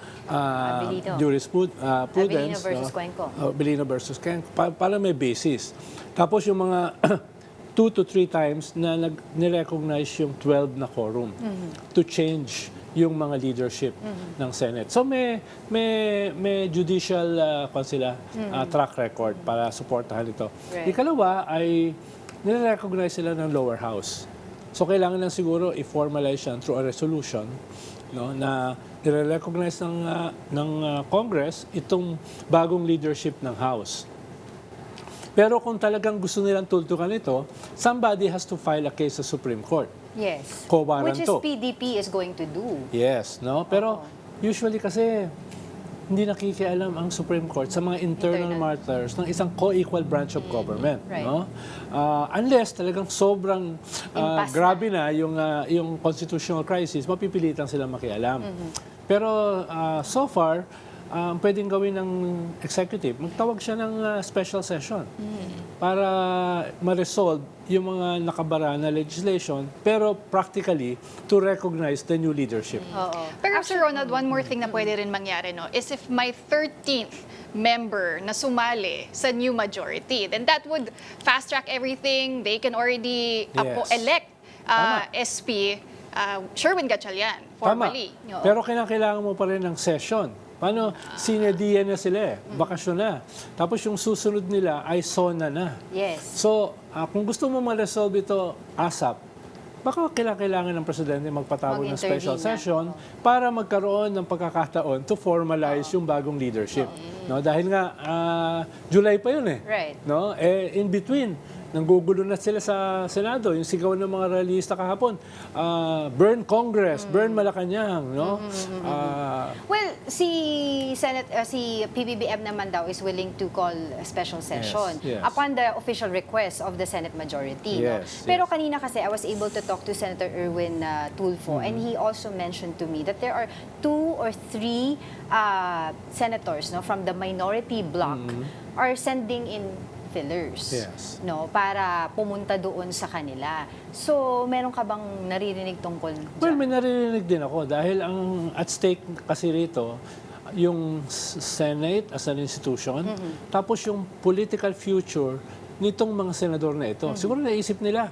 M: jurisprudence.
A: Abilino versus Cuenco.
M: Abilino versus Cuenco. Para may basis. Tapos yung mga 2 to 3 times na nirecognize yung 12 na quorum to change yung mga leadership ng Senate. So may judicial track record para suportahan ito.
A: Right.
M: Ikalawa ay nire-recognize sila ng lower house. So kailangan lang siguro i-formalize yan through a resolution, no, na nire-recognize ng Congress itong bagong leadership ng House. Pero kung talagang gusto nilang tultukan ito, somebody has to file a case sa Supreme Court.
A: Yes.
M: Co-warrant
A: Which is
M: to.
A: PDP is going to do.
M: Yes, no? Pero usually kasi hindi nakikialam ang Supreme Court sa mga internal matters ng isang co-equal branch of government,
A: Right.
M: no? Unless talagang sobrang grabe na yung constitutional crisis, mapipilitan sila makialam. Pero so far, pwedeng gawin ng executive, magtawag siya ng special session para ma-resolve yung mga nakabara na legislation, pero practically to recognize the new leadership.
C: Pero Sir Ronald, one more thing na pwede rin mangyari, no, is if my 13th member na sumali sa new majority, then that would fast-track everything. They can already elect SP Sherwin Gatchalian formally.
M: Tama. Pero kailangan mo pa rin ng session. Paano? Sinedian na sila bakasyon na. Tapos yung susunod nila ay SONA na.
A: Yes.
M: So, kung gusto mo ma-resolve ito ASAP, baka kailangan ng presidente magpatawag ng special session para magkaroon ng pagkakataon to formalize yung bagong leadership. No? Dahil nga, July pa yun eh.
A: Right.
M: No? In between, nanggugulo na sila sa Senado. Yung sigaw ng mga realista kahapon, burn Congress, burn Malacanang, no?
A: Well, si PBBM naman daw is willing to call a special session
M: yes.
A: upon the official request of the Senate majority. No?
M: Yes,
A: Pero kanina kasi I was able to talk to Senator Erwin Tulfo and he also mentioned to me that there are 2 or 3 senators, no, from the minority bloc are sending in fillers,
M: Yes.
A: no, para pumunta doon sa kanila. So, meron ka bang naririnig tungkol dyan?
M: Well, may naririnig din ako dahil ang at stake kasi rito yung Senate as an institution, tapos yung political future nitong mga senador na ito. Siguro naisip nila,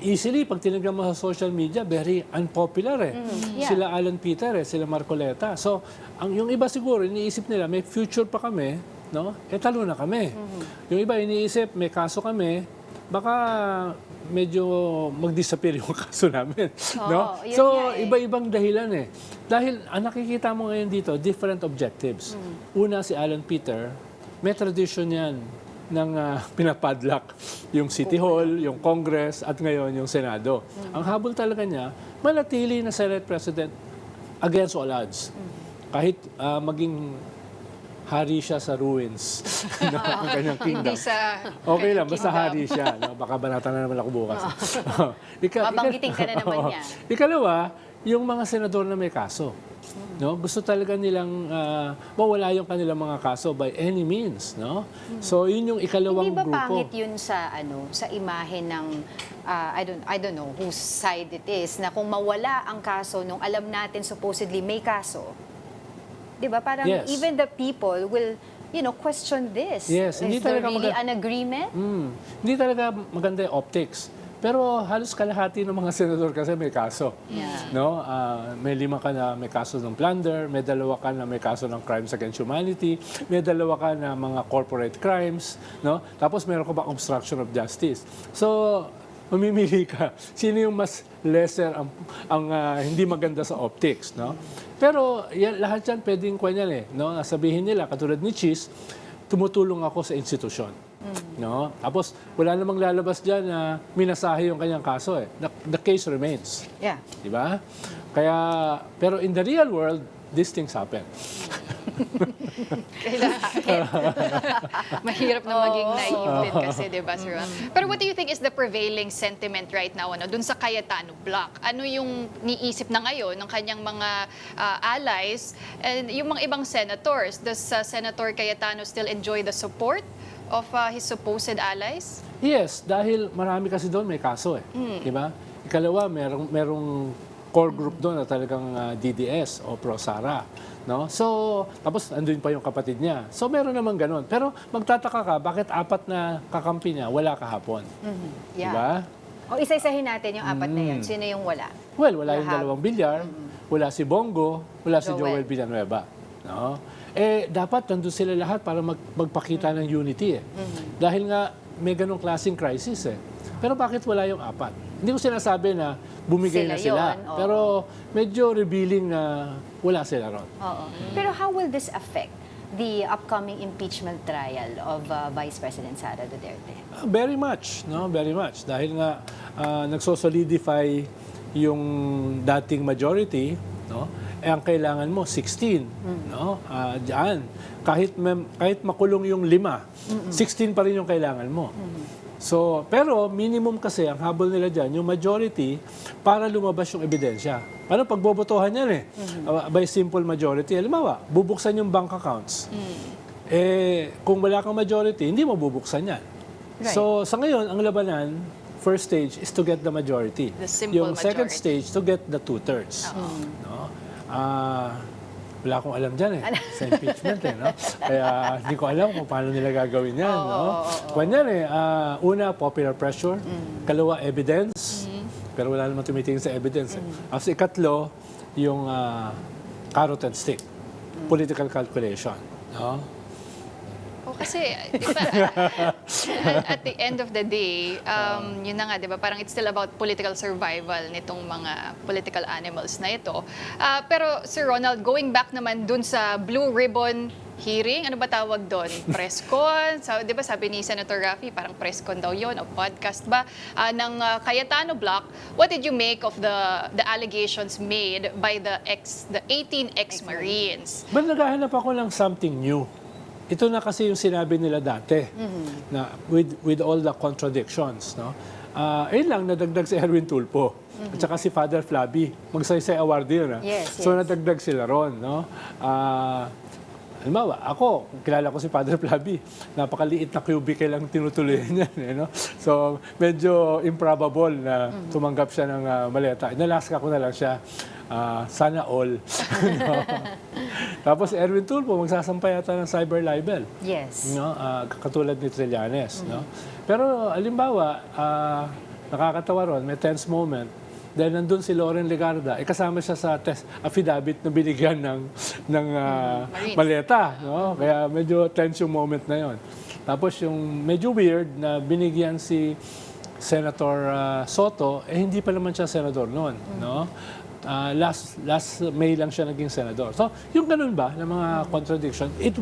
M: easily, pag tinignan mo sa social media, very unpopular eh.
A: Yeah.
M: Sila Alan Peter sila Marcoleta. So, yung iba siguro, iniisip nila, may future pa kami, no? Talo na kami. Yung iba, iniisip, may kaso kami, baka medyo mag-disappear yung kaso namin. No?
A: yun
M: So,
A: nga eh.
M: iba-ibang dahilan eh. Dahil, ang nakikita mo ngayon dito, different objectives. Una, si Alan Peter, may tradition yan ng pinapadlock yung City Hall, yung Congress, at ngayon yung Senado. Ang habol talaga niya, manatili na Senate President against all odds. Kahit maging hari siya sa ruins ng kanyang kingdom.
C: Hindi sa
M: Okay lang, basta
C: kingdom.
M: hari siya. No? Baka banatan na naman ako bukas.
A: Babanggitin ka na naman niya.
M: Ikalawa, yung mga senador na may kaso. No? Gusto talaga nilang mawala yung kanilang mga kaso by any means. No? So, yun yung ikalawang
A: Hindi ba
M: grupo.
A: pangit yun sa sa imahe ng I don't know whose side it is, na kung mawala ang kaso nung alam natin supposedly may kaso, 'di ba? Parang
M: Yes.
A: even the people will question this.
M: Yes, hindi
A: Is there
M: talaga
A: really an agreement?
M: Hindi talaga maganda yung optics. Pero halos kalahati ng mga senador kasi may kaso.
A: Yeah.
M: No? May 5 ka na may kaso ng plunder, may 2 ka na may kaso ng crimes against humanity, may 2 ka na mga corporate crimes, no? Tapos meron ka ba obstruction of justice. So, mamimili ka. Sino yung mas lesser ang hindi maganda sa optics, no? Pero yan, lahat yan pwedeng kanya no? Sabihin nila, katulad ni Cheese, tumutulong ako sa institusyon. No? Tapos, wala namang lalabas dyan na minasahe yung kanyang kaso eh. The case remains.
A: Yeah.
M: Di ba? Kaya, pero in the real world, these things happen.
C: Mahirap na maging naive din kasi, di ba, Sir Ron? Pero what do you think is the prevailing sentiment right now dun sa Cayetano block? Ano yung niisip na ngayon ng kanyang mga allies and yung mga ibang senators? Does Senator Cayetano still enjoy the support of his supposed allies?
M: Yes, dahil marami kasi doon may kaso eh. Di ba? Ikalawa, merong core group doon na talagang DDS o Pro-Sara. No? So, tapos andun pa yung kapatid niya. So, meron naman ganun. Pero magtataka ka, bakit 4 na kakampi niya wala kahapon?
A: Yeah.
M: Di ba?
A: O isa-isahin natin yung 4 na yun. Sino yung wala?
M: Well, wala yung
A: Lahat.
M: 2 bilyar, wala si Bongo, wala si
A: Joel.
M: Joel Villanueva. No? Dapat nandun sila lahat para magpakita ng unity eh. Dahil nga may ganong klaseng crisis eh. Pero bakit wala yung 4? Hindi ko sinasabi na bumigay na sila.
A: Yun, oo.
M: Pero medyo revealing na wala sila ron.
A: Oo. Pero how will this affect the upcoming impeachment trial of Vice President Sara Duterte?
M: Very much, no? Very much. Dahil nga nagsosolidify yung dating majority, no? Ang kailangan mo 16, no? Diyan. Kahit makulong yung 5, 16 pa rin yung kailangan mo. So, pero minimum kasi ang habol nila diyan yung majority para lumabas yung ebidensya. Paano pagbobotohan yan eh? By simple majority. Halimbawa, bubuksan yung bank accounts. Kung wala kang majority, hindi mo bubuksan yan.
A: Right.
M: So, sa ngayon, ang labanan, first stage is to get the majority.
C: The simple
M: Yung second
C: majority.
M: stage, to get the 2/3. No? Wala akong alam dyan sa impeachment no? Kaya hindi ko alam kung paano nila gagawin yan, no? Kunyari, una, popular pressure. Kalawa, evidence. Pero wala naman tumitingin sa evidence. As ikatlo, yung carrot and stick. Political calculation. No?
C: Kasi, di ba, at the end of the day, yun na nga, di ba, parang it's still about political survival nitong mga political animals na ito. Pero, Sir Ronald, going back naman dun sa Blue Ribbon hearing, ano ba tawag doon? Presscon? Di ba sabi ni Senator Raffy, parang presscon daw yon o podcast ba? Ng Cayetano block, what did you make of the allegations made by the 18 ex-Marines?
M: But naghahanap ako ng something new. Ito na kasi yung sinabi nila dati na with all the contradictions, no? Ayun lang nadagdag si Erwin Tulfo at saka si Father Flaby. Magsaysay award yun,
A: Yes,
M: So
A: yes.
M: nadagdag sila ron, no? Halimbawa, ako, kilala ko si Father Flaby. Napakaliit na cubicle lang tinutuloy niya. No? So, medyo improbable na tumanggap siya ng maleta. Inalaska ko na lang siya. Sana all. No? Tapos Erwin Tulfo, magsasampay yata ng cyber libel.
A: Yes.
M: No? Katulad ni Trillanes. No? Pero, alimbawa, nakakatawa ron, may tense moment. Dahil nandun si Lauren Legarda, kasama siya sa test affidavit na binigyan ng maleta. No? Kaya medyo tense yung moment na yon. Tapos yung medyo weird na binigyan si Senator Soto, hindi pa naman siya senador noon. No? Last May lang siya naging senador. So, yung ganun ba, ng mga contradiction, it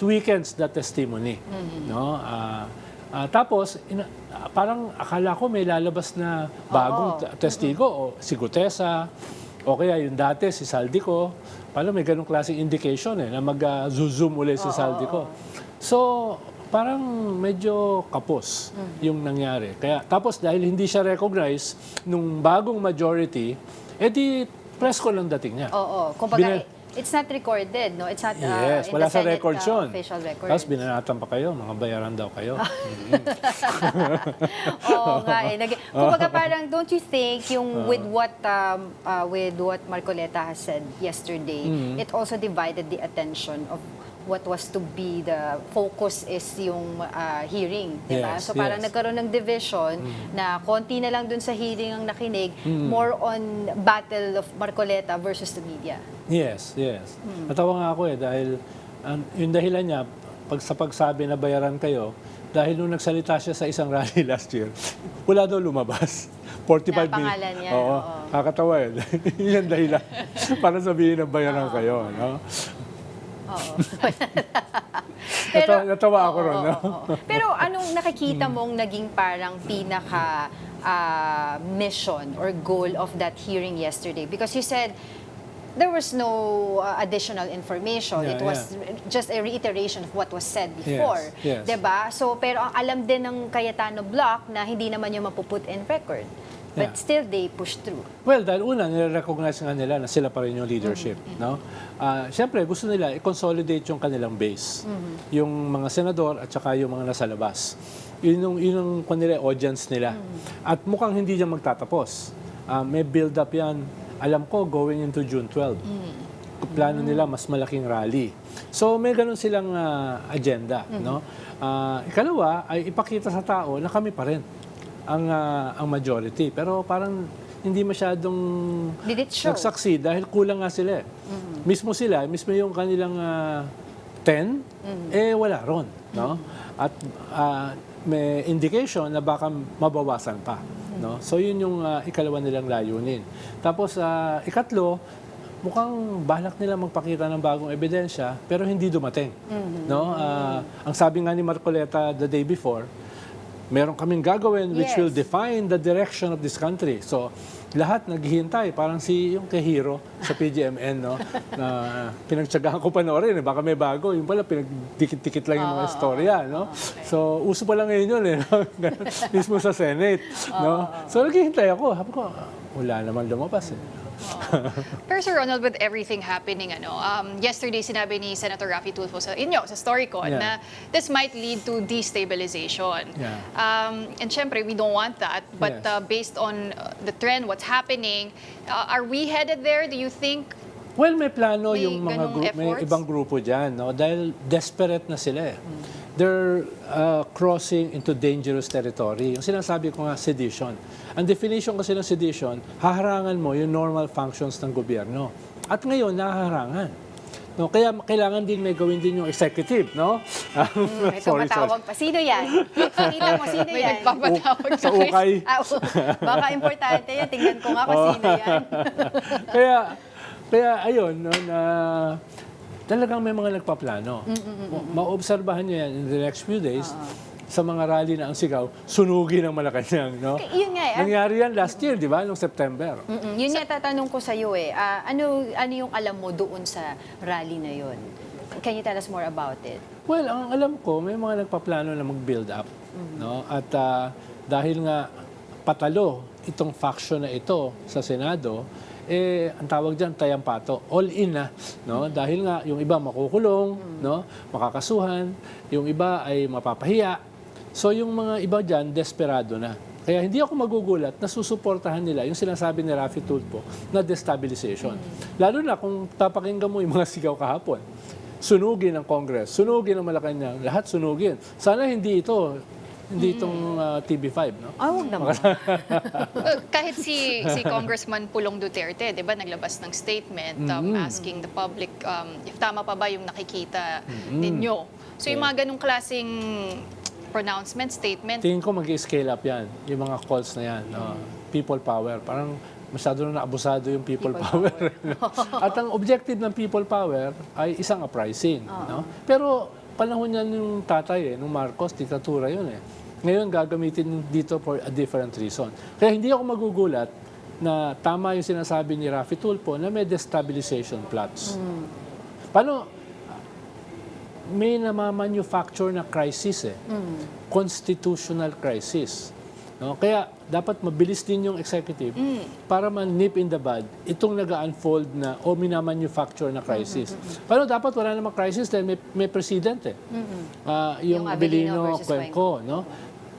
M: weakens the testimony. No? Tapos, parang akala ko may lalabas na bagong testigo, o si Gutesa, o kaya yung dati, si Saldico. Parang may ganong klaseng indication na mag-zoom ulit si Saldico. So, parang medyo kapos yung nangyari. Kaya, tapos dahil hindi siya recognize nung bagong majority, edi presko lang dating niya.
A: Oo. Kumbaga, it's not recorded, no? It's not
M: Yes,
A: in
M: wala
A: the
M: sa
A: Senate
M: records yun.
A: official records.
M: Tapos binanatan pa kayo, mga bayaran daw kayo.
A: Oo nga eh. Kumbaga parang, don't you think yung with what Marcoleta has said yesterday, it also divided the attention of what was to be the focus is yung hearing, di ba?
M: Yes,
A: So parang
M: yes.
A: nagkaroon ng division na konti na lang dun sa hearing ang nakinig, more on battle of Marcoleta versus the media.
M: Yes. Natawa nga ako dahil yung dahilan niya, sa pagsabi na bayaran kayo, dahil nung nagsalita siya sa isang rally last year, wala daw lumabas. 45 minutes.
A: pangalan niya,
M: Oo.
A: oo.
M: Kakatawa Yun ang dahilan. Para sabihin na bayaran kayo. No?
A: Oo.
M: Natawa ako ron. No?
A: Pero anong nakikita mong naging parang pinaka mission or goal of that hearing yesterday? Because you said there was no additional information.
M: Yeah,
A: It was just a reiteration of what was said before.
M: Yes.
A: Diba? So, pero ang alam din ng Cayetano Block na hindi naman yung mapuput in record. But still, they pushed through.
M: Well, dahil una, nire-recognize nga nila na sila pa rin yung leadership. No? Siyempre, gusto nila i-consolidate yung kanilang base. Yung mga senador at saka yung mga nasa labas. Yun yung kanila audience nila. At mukhang hindi dyan magtatapos. May build-up yan. Alam ko, going into June 12. Plano nila mas malaking rally. So, may ganun silang agenda. No? Ikalawa, ay ipakita sa tao na kami pa rin ang majority. Pero parang hindi masyadong nag-succeed dahil kulang nga sila. Mismo yung kanilang 10, wala ron. No? At may indication na baka mabawasan pa. No? So yun yung ikalawa nilang layunin. Tapos ikatlo, mukhang balak nila magpakita ng bagong ebidensya pero hindi dumating. No? Ang sabi nga ni Marcoleta the day before, meron kaming gagawin which will define the direction of this country. So, lahat naghihintay. Parang yung kay Hero sa PGMN, no? Na pinagtsagaan ko panoorin. Baka may bago. Yung pala, pinagdikit-dikit lang yung mga istorya, no? Okay. So, uso pa lang ngayon yun, no? Mismo sa Senate, no? So, naghihintay ako. Sabi ko, wala naman lumabas,
C: Pero Sir Ronald, with everything happening, yesterday sinabi ni Senator Raffy Tulfo sa StoryCon na this might lead to destabilization. And syempre, we don't want that. But based on the trend, what's happening, are we headed there? Do you think?
M: Well, may plano yung mga may ibang grupo dyan, no? Dahil desperate na sila. They're crossing into dangerous territory. Yung sinasabi ko nga, sedition. Ang definition kasi ng sedition, haharangan mo yung normal functions ng gobyerno. At ngayon, nahaharangan. No, kaya kailangan din may gawin din yung executive, no?
A: May tumatawag pa. Sino yan? Pakita mo, sino yan?
C: May nagpapatawag
M: sa ukay.
A: Baka importante yan. Tingnan ko nga kung sino yan.
M: Kaya ayun, no, na talagang may mga nagpaplano. Maobserbahan nyo yan in the next few days. Sa mga rally na ang sigaw, sunugin ang Malacanang, no?
A: Yun nga,
M: nangyari yan last year, di ba? Noong September.
A: Yun nga tatanong ko sa iyo ano yung alam mo doon sa rally na yun? Can you tell us more about it?
M: Well, ang alam ko, may mga nagpaplano na mag-build up, no? At dahil nga patalo itong faction na ito sa Senado, ang tawag diyan tayampato, all in na, no? Dahil nga yung iba makukulong, no? Makakasuhan, yung iba ay mapapahiya. So yung mga iba diyan desperado na. Kaya hindi ako magugulat na susuportahan nila yung sinasabi ni Raffy Tulfo na destabilization. Lalo na kung papakinggan mo yung mga sigaw kahapon. Sunugin ang Congress, sunugin ang Malacanang, lahat sunugin. Sana hindi ito Hindi itong TV5, no?
A: Ah, huwag naman.
C: Kahit si Congressman Pulong Duterte, 'di ba, naglabas ng statement asking the public if tama pa ba yung nakikita ninyo. So yung mga ganung klaseng pronouncement, statement.
M: Tingin ko mag-scale up yan, yung mga calls na yan. People power. Parang masyado na abusado yung people power. At ang objective ng people power ay isang uprising. No? Pero panahon yan yung tatay, nung Marcos, diktatura yun eh. Ngayon gagamitin dito for a different reason. Kaya hindi ako magugulat na tama yung sinasabi ni Raffy Tulfo na may destabilization plots. Paano? May namamanufacture na crisis eh. Constitutional crisis. No? Kaya dapat mabilis din yung executive para man-nip in the bud itong nag-unfold na o minamanufacture na crisis. Pero dapat wala namang crisis dahil may president eh. Yung Abilino
A: versus
M: Cuenco. No?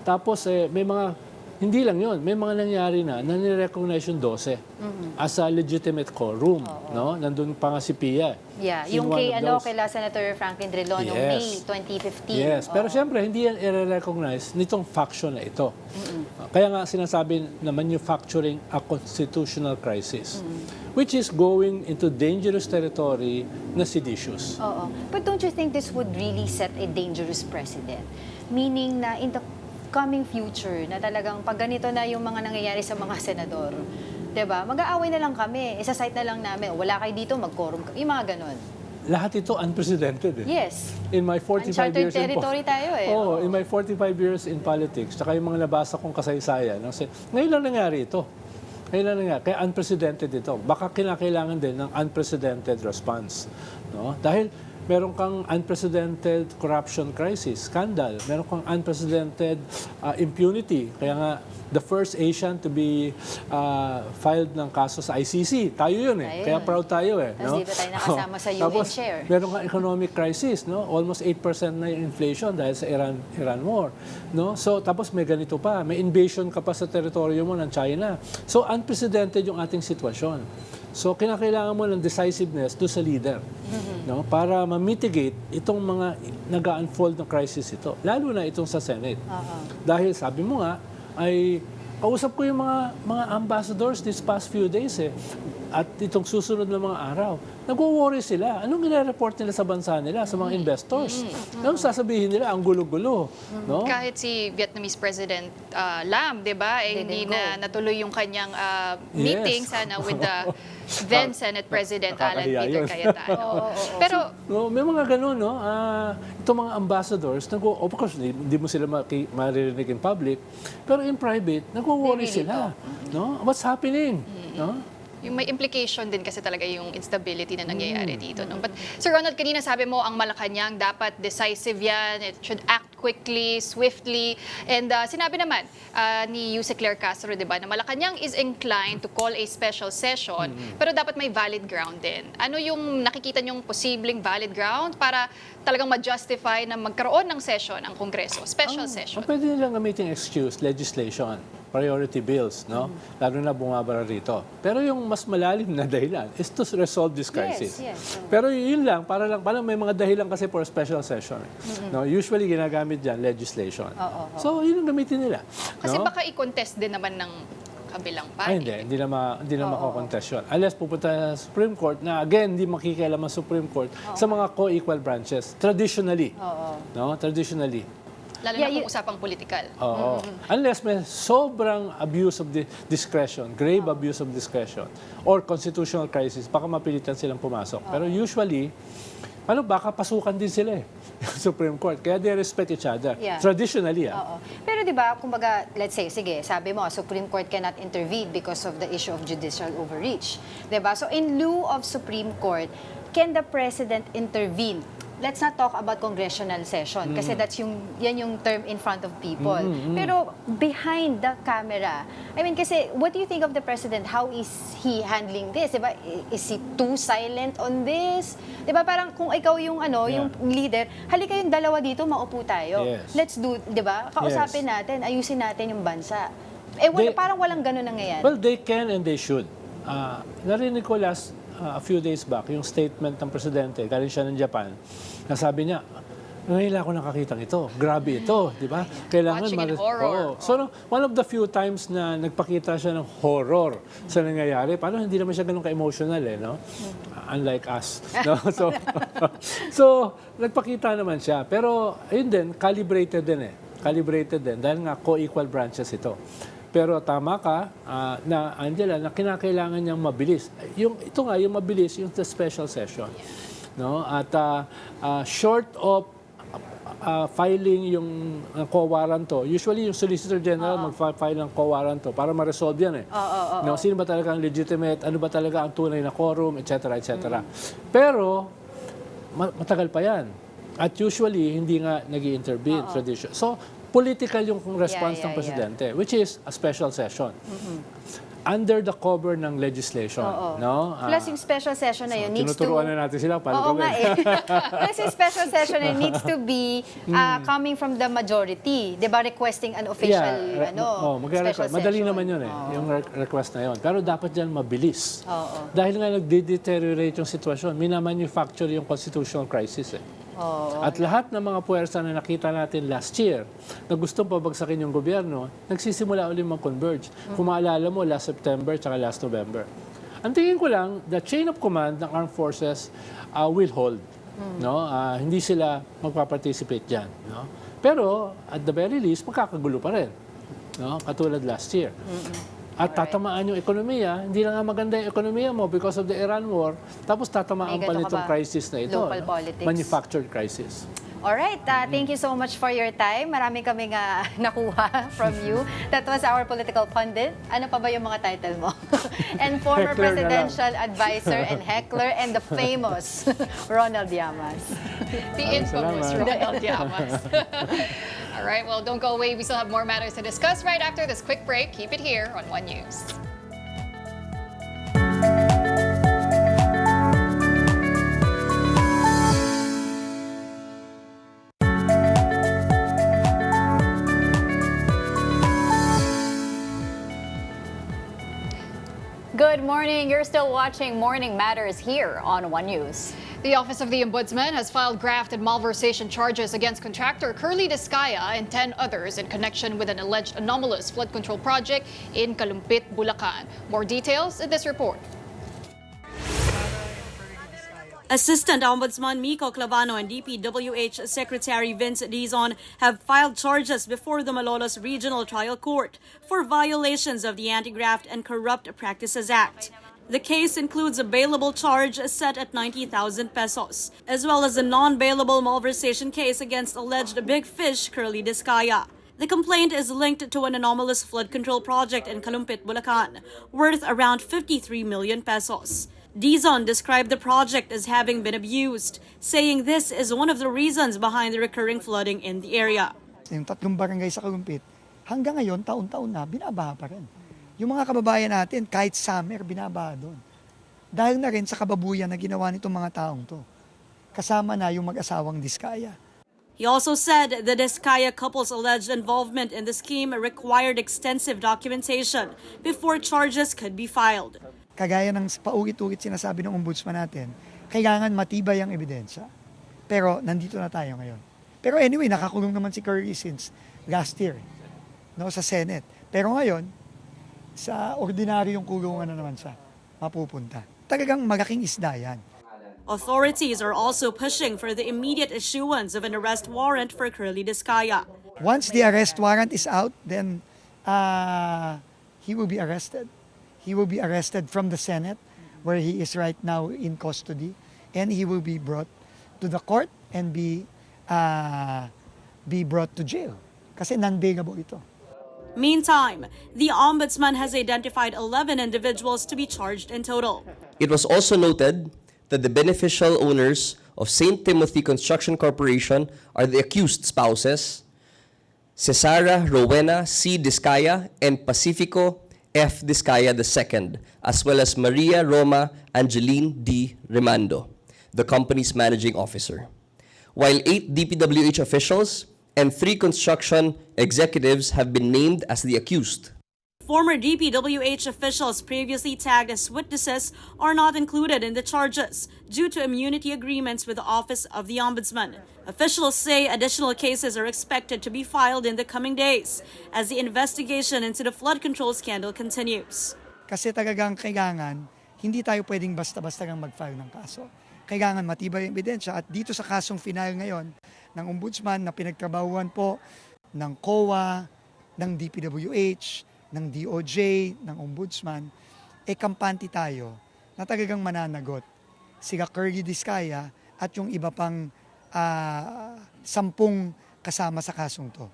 M: Tapos may mga, hindi lang yun, may mga nangyari na ni-recognize yung 12 as a legitimate quorum. No? Nandun pa nga si Pia.
A: Yeah,
M: In
A: yung
M: one
A: kay,
M: of those.
A: kay Senator Franklin Drilon noong May 2015.
M: Yes, pero siyempre hindi yan i-recognize nitong faction na ito. Kaya nga sinasabi na manufacturing a constitutional crisis, which is going into dangerous territory na seditious.
A: Oo. But don't you think this would really set a dangerous precedent? Meaning na in the coming future, na talagang pag ganito na yung mga nangyayari sa mga senador, diba? Mag-aaway na lang kami, isa-site na lang namin, wala kayo dito, mag-quorum, yung mga ganon.
M: Lahat ito unprecedented eh.
A: Yes.
M: In my 45
A: Uncharted
M: years
A: territory tayo eh.
M: Oh, in my 45 years in politics, tsaka yung mga nabasa kong kasaysayan, ngayon lang nangyari ito. Ngayon lang nangyari. Kaya unprecedented ito. Baka kinakailangan din ng unprecedented response. No? Dahil meron kang unprecedented corruption crisis, scandal. Meron kang unprecedented impunity. Kaya nga, the first Asian to be filed ng kaso sa ICC. Tayo yun eh.
A: Tayo
M: Kaya
A: yun.
M: proud tayo eh.
A: Tapos dito tayo nakasama sa UN
M: Tapos,
A: chair.
M: meron kang economic crisis, no? Almost 8% na yung inflation dahil sa Iran war, no? So tapos may ganito pa, may invasion ka pa sa teritoryo mo ng China. So unprecedented yung ating sitwasyon. So kinakailangan mo ng decisiveness do sa leader, no? Para ma-mitigate itong mga nag-unfold na crisis ito, lalo na itong sa Senate. Dahil sabi mo nga ay kausap ko yung mga ambassadors these past few days eh. At itong susunod na mga araw, nagwo-worry sila. Anong nire-report nila sa bansa nila, sa mga investors? Anong sasabihin nila? Ang gulo-gulo. No?
C: Kahit si Vietnamese President Lam, 'di ba? Hindi na natuloy yung kanyang meeting sana with the then Senate President Alan
M: Nakakahiya
C: Peter
M: yun.
C: Cayetano. Pero
M: No, may mga ganun, no? Itong mga ambassadors, of course, hindi mo sila maririnig in public, pero in private, nagwo-worry sila. No? What's happening? No?
C: yung may implication din kasi talaga yung instability na nangyayari dito. No? But Sir Ronald, kanina sabi mo ang Malacanang dapat decisive yan, it should act quickly, swiftly. And sinabi naman ni Yuse Claire Castro, di ba, na Malacanang is inclined to call a special session, pero dapat may valid ground din. Ano yung nakikita niyong posibleng valid ground para talagang ma-justify na magkaroon ng session ang Kongreso, special session?
M: Pwede nilang gamitin excuse, legislation, priority bills, no? Lalo na bumabara rito. Pero yung mas malalim na dahilan is to resolve this crisis.
A: Yes.
M: Pero yun lang, parang may mga dahilan kasi for a special session. No? Usually ginagamit dyan legislation. So yun ang gamitin nila.
C: Kasi
M: no?
C: baka i-contest din naman ng kabilang party.
M: Ay, hindi na makokontest yun. Unless pupunta sa Supreme Court na, again, hindi makikialam ang Supreme Court sa mga co-equal branches. Traditionally. No? Traditionally.
C: Lalo na kung usapang politikal.
M: Oo. Unless may sobrang abuse of discretion, grave abuse of discretion, or constitutional crisis, baka mapilitan silang pumasok. Pero usually, baka pasukan din sila eh, yung Supreme Court. Kaya they respect each other.
A: Yeah.
M: Traditionally.
A: Pero di ba, kumbaga, let's say, sige, sabi mo, Supreme Court cannot intervene because of the issue of judicial overreach. Di ba? So in lieu of Supreme Court, can the President intervene? Let's not talk about congressional session kasi yan yung term in front of people. Pero behind the camera, I mean kasi what do you think of the President? How is he handling this? Diba? Is he too silent on this? Diba parang kung ikaw yung yung leader, halika yung dalawa dito, maupo tayo.
M: Yes.
A: Let's do, diba? Kausapin natin, ayusin natin yung bansa. Parang walang ganun nangyayari.
M: Well, they can and they should. Narinig ko a few days back, yung statement ng Presidente, galing siya ng Japan, na sabi niya, Ngayon lang ako nakakita ito. Grabe ito, di ba? Kailangan
S: Watching in horror.
M: Oo. So, one of the few times na nagpakita siya ng horror sa nangyayari, parang hindi naman siya ganun ka-emotional no? Unlike us. No? So, nagpakita naman siya. Pero, ayun din, calibrated din Calibrated din. Dahil nga, co-equal branches ito. Pero tama ka, na Angela, na kinakailangan niyang mabilis. Ito nga, yung mabilis, yung the special session. No? At short of filing yung co-warranto, usually yung Solicitor General mag-file ng co-warranto para ma-resolve yan No? Sino ba talaga ang legitimate, ano ba talaga ang tunay na quorum, etc. etc. Pero, matagal pa yan. At usually, hindi nga nag-i-intervene tradition. So, political yung response ng Presidente, which is a special session. Under the cover ng legislation. No?
A: Plus yung special session na yun needs to...
M: Tinuturuan na natin sila.
A: Oo nga Plus yung special session na needs to be coming from the majority. Diba requesting an official special session.
M: Madali naman yun yung request na yun. Pero dapat dyan mabilis. Dahil nga nagde-deteriorate yung sitwasyon, minamanufacture yung constitutional crisis At lahat ng mga puwersa na nakita natin last year na gustong pabagsakin yung gobyerno, nagsisimula ulit mag-converge. Kung maalala mo, last September at last November. Ang tingin ko lang, the chain of command ng armed forces will hold. No? Hindi sila magpa-participate dyan. No? Pero, at the very least, magkakagulo pa rin. No? Katulad last year. At tatamaan yung ekonomiya, hindi na nga maganda yung ekonomiya mo because of the Iran war, tapos tatamaan pa nitong crisis na ito.
A: Local politics.
M: Manufactured crisis.
A: Alright, thank you so much for your time. Marami kaming nakuha from you. That was our political pundit. Ano pa ba yung mga title mo? And former
M: Heckler
A: presidential advisor and heckler and the famous Ronald Llamas.
S: The infamous Ronald Llamas. All right, well, don't go away. We still have more matters to discuss right after this quick break. Keep it here on One News.
B: Good morning. You're still watching Morning Matters here on One News.
S: The Office of the Ombudsman has filed graft and malversation charges against contractor Curly Discaya and 10 others in connection with an alleged anomalous flood control project in Kalumpit, Bulacan. More details in this report.
T: Assistant Ombudsman Miko Clavano and DPWH Secretary Vince Dizon have filed charges before the Malolos Regional Trial Court for violations of the Anti-Graft and Corrupt Practices Act. The case includes a bailable charge set at 90,000 pesos, as well as a non-bailable malversation case against alleged big fish Curly Discaya. The complaint is linked to an anomalous flood control project in Kalumpit, Bulacan, worth around 53 million pesos. Dizon described the project as having been abused, saying this is one of the reasons behind the recurring flooding in the area.
U: Yung tatlong barangay sa Kalumpit, hanggang ngayon, taon-taon na, binabaha pa rin. Yung mga kababayan natin, kahit summer, binabaha doon. Dahil na rin sa kababuyan na ginawa nitong mga taong to. Kasama na yung mag-asawang Discaya.
T: He also said the Discaya couple's alleged involvement in the scheme required extensive documentation before charges could be filed.
U: Kagaya ng paulit-ulit sinasabi ng ombudsman natin, kailangan matibay ang ebidensya. Pero nandito na tayo ngayon. Pero anyway, nakakulong naman si Curly since last year sa Senate. Pero ngayon, sa ordinaryong kulungan na naman siya mapupunta. Talagang malaking isda yan.
T: Authorities are also pushing for the immediate issuance of an arrest warrant for Curly Discaya.
U: Once the arrest warrant is out, then he will be arrested. He will be arrested from the Senate, where he is right now in custody, and he will be brought to the court and be brought to jail. Kasi non-bailable ito.
T: Meantime, the Ombudsman has identified 11 individuals to be charged in total.
V: It was also noted that the beneficial owners of St. Timothy Construction Corporation are the accused spouses, Cesara Rowena C. Discaya and Pacifico F. Discaya II, as well as Maria Roma Angeline D. Remando, the company's managing officer. While 8 DPWH officials and 3 construction executives have been named as the accused.
T: Former DPWH officials previously tagged as witnesses are not included in the charges due to immunity agreements with the Office of the Ombudsman. Officials say additional cases are expected to be filed in the coming days as the investigation into the flood control scandal continues.
U: Kasi talagang kailangan, hindi tayo pwedeng basta-basta lang mag-file ng kaso. Kailangan matibay ang ebidensya at dito sa kasong final ngayon ng Ombudsman na pinagtrabahuan po ng COA, ng DPWH, ng DOJ, ng Ombudsman, kampante tayo na talagang mananagot. Sila Curly Discaya at yung iba pang 10 kasama sa kasong to.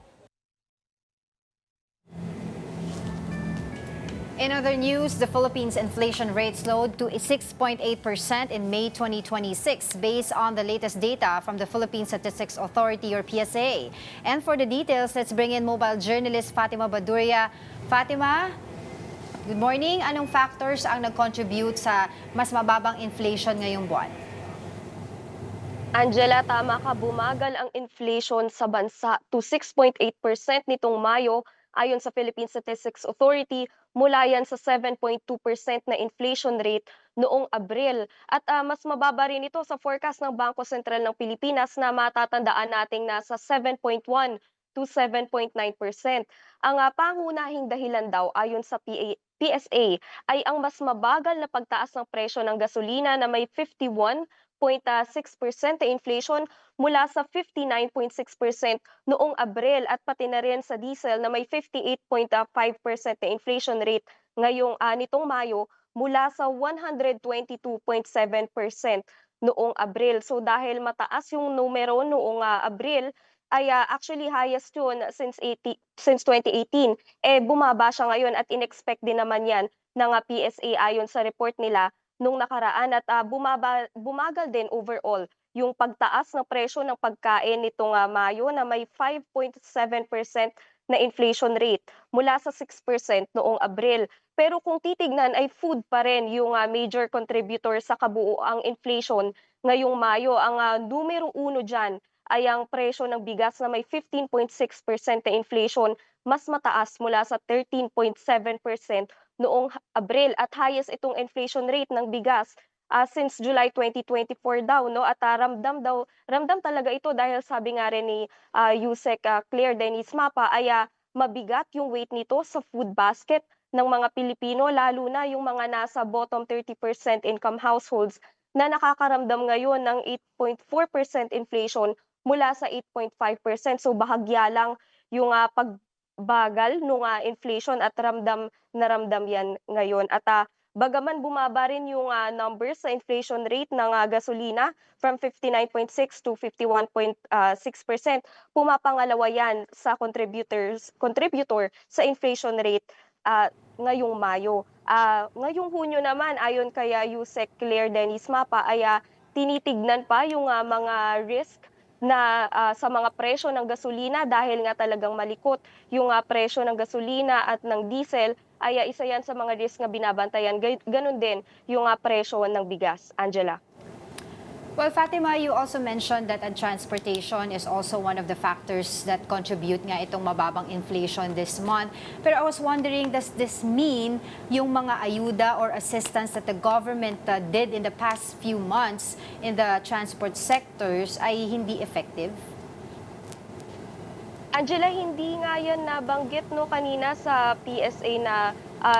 A: In other news, the Philippines inflation rate slowed to 6.8% in May 2026 based on the latest data from the Philippine Statistics Authority or PSA. And for the details, let's bring in mobile journalist Fatima Baduria. Fatima, good morning. Anong factors ang nag-contribute sa mas mababang inflation ngayong buwan?
D: Angela, tama ka, bumagal ang inflation sa bansa to 6.8% nitong Mayo ayon sa Philippine Statistics Authority mula yan sa 7.2% na inflation rate noong Abril. At mas mababa rin ito sa forecast ng Bangko Sentral ng Pilipinas na matatandaan nating nasa 7.1 to 7.9%. Ang pangunahing dahilan daw ayon sa PSA ay ang mas mabagal na pagtaas ng presyo ng gasolina na may 51.6% na inflation mula sa 59.6% noong Abril at pati na rin sa diesel na may 58.5% na inflation rate ngayong nitong Mayo mula sa 122.7% noong Abril. So dahil mataas yung numero noong Abril, ay actually highest yun since 2018. Bumaba siya ngayon at in-expect din naman yan ng PSA ayon sa report nila nung nakaraan at bumagal din overall yung pagtaas ng presyo ng pagkain nitong Mayo na may 5.7% na inflation rate mula sa 6% noong Abril. Pero kung titignan ay food pa rin yung major contributor sa kabuuang inflation ngayong Mayo. Ang numero 1 dyan ay ang presyo ng bigas na may 15.6% na inflation, mas mataas mula sa 13.7% noong Abril at highest itong inflation rate ng bigas since July 2024 daw, no? At ramdam talaga ito dahil sabi nga rin ni Yusek Claire Denise Mapa ay mabigat yung weight nito sa food basket ng mga Pilipino, lalo na yung mga nasa bottom 30% income households na nakakaramdam ngayon ng 8.4% inflation mula sa 8.5%. So bahagya lang yung pagbagal ng inflation at ramdam na ramdam yan ngayon. At bagaman bumaba rin yung numbers sa inflation rate ng gasolina from 59.6 to 51.6%, pumapangalawa yan sa contributor sa inflation rate ngayong Mayo. Ngayong Hunyo naman, ayon kay Yusek Claire Denise Mapa, ay tinitignan pa yung mga risk na sa mga presyo ng gasolina dahil nga talagang malikot yung presyo ng gasolina at ng diesel ay isa yan sa mga risk na binabantayan. Ganun din yung presyo ng bigas. Angela.
A: Well, Fatima, you also mentioned that transportation is also one of the factors that contribute nga itong mababang inflation this month. Pero I was wondering, does this mean yung mga ayuda or assistance that the government did in the past few months in the transport sectors ay hindi effective?
D: Angela, hindi nga yan nabanggit no kanina sa PSA na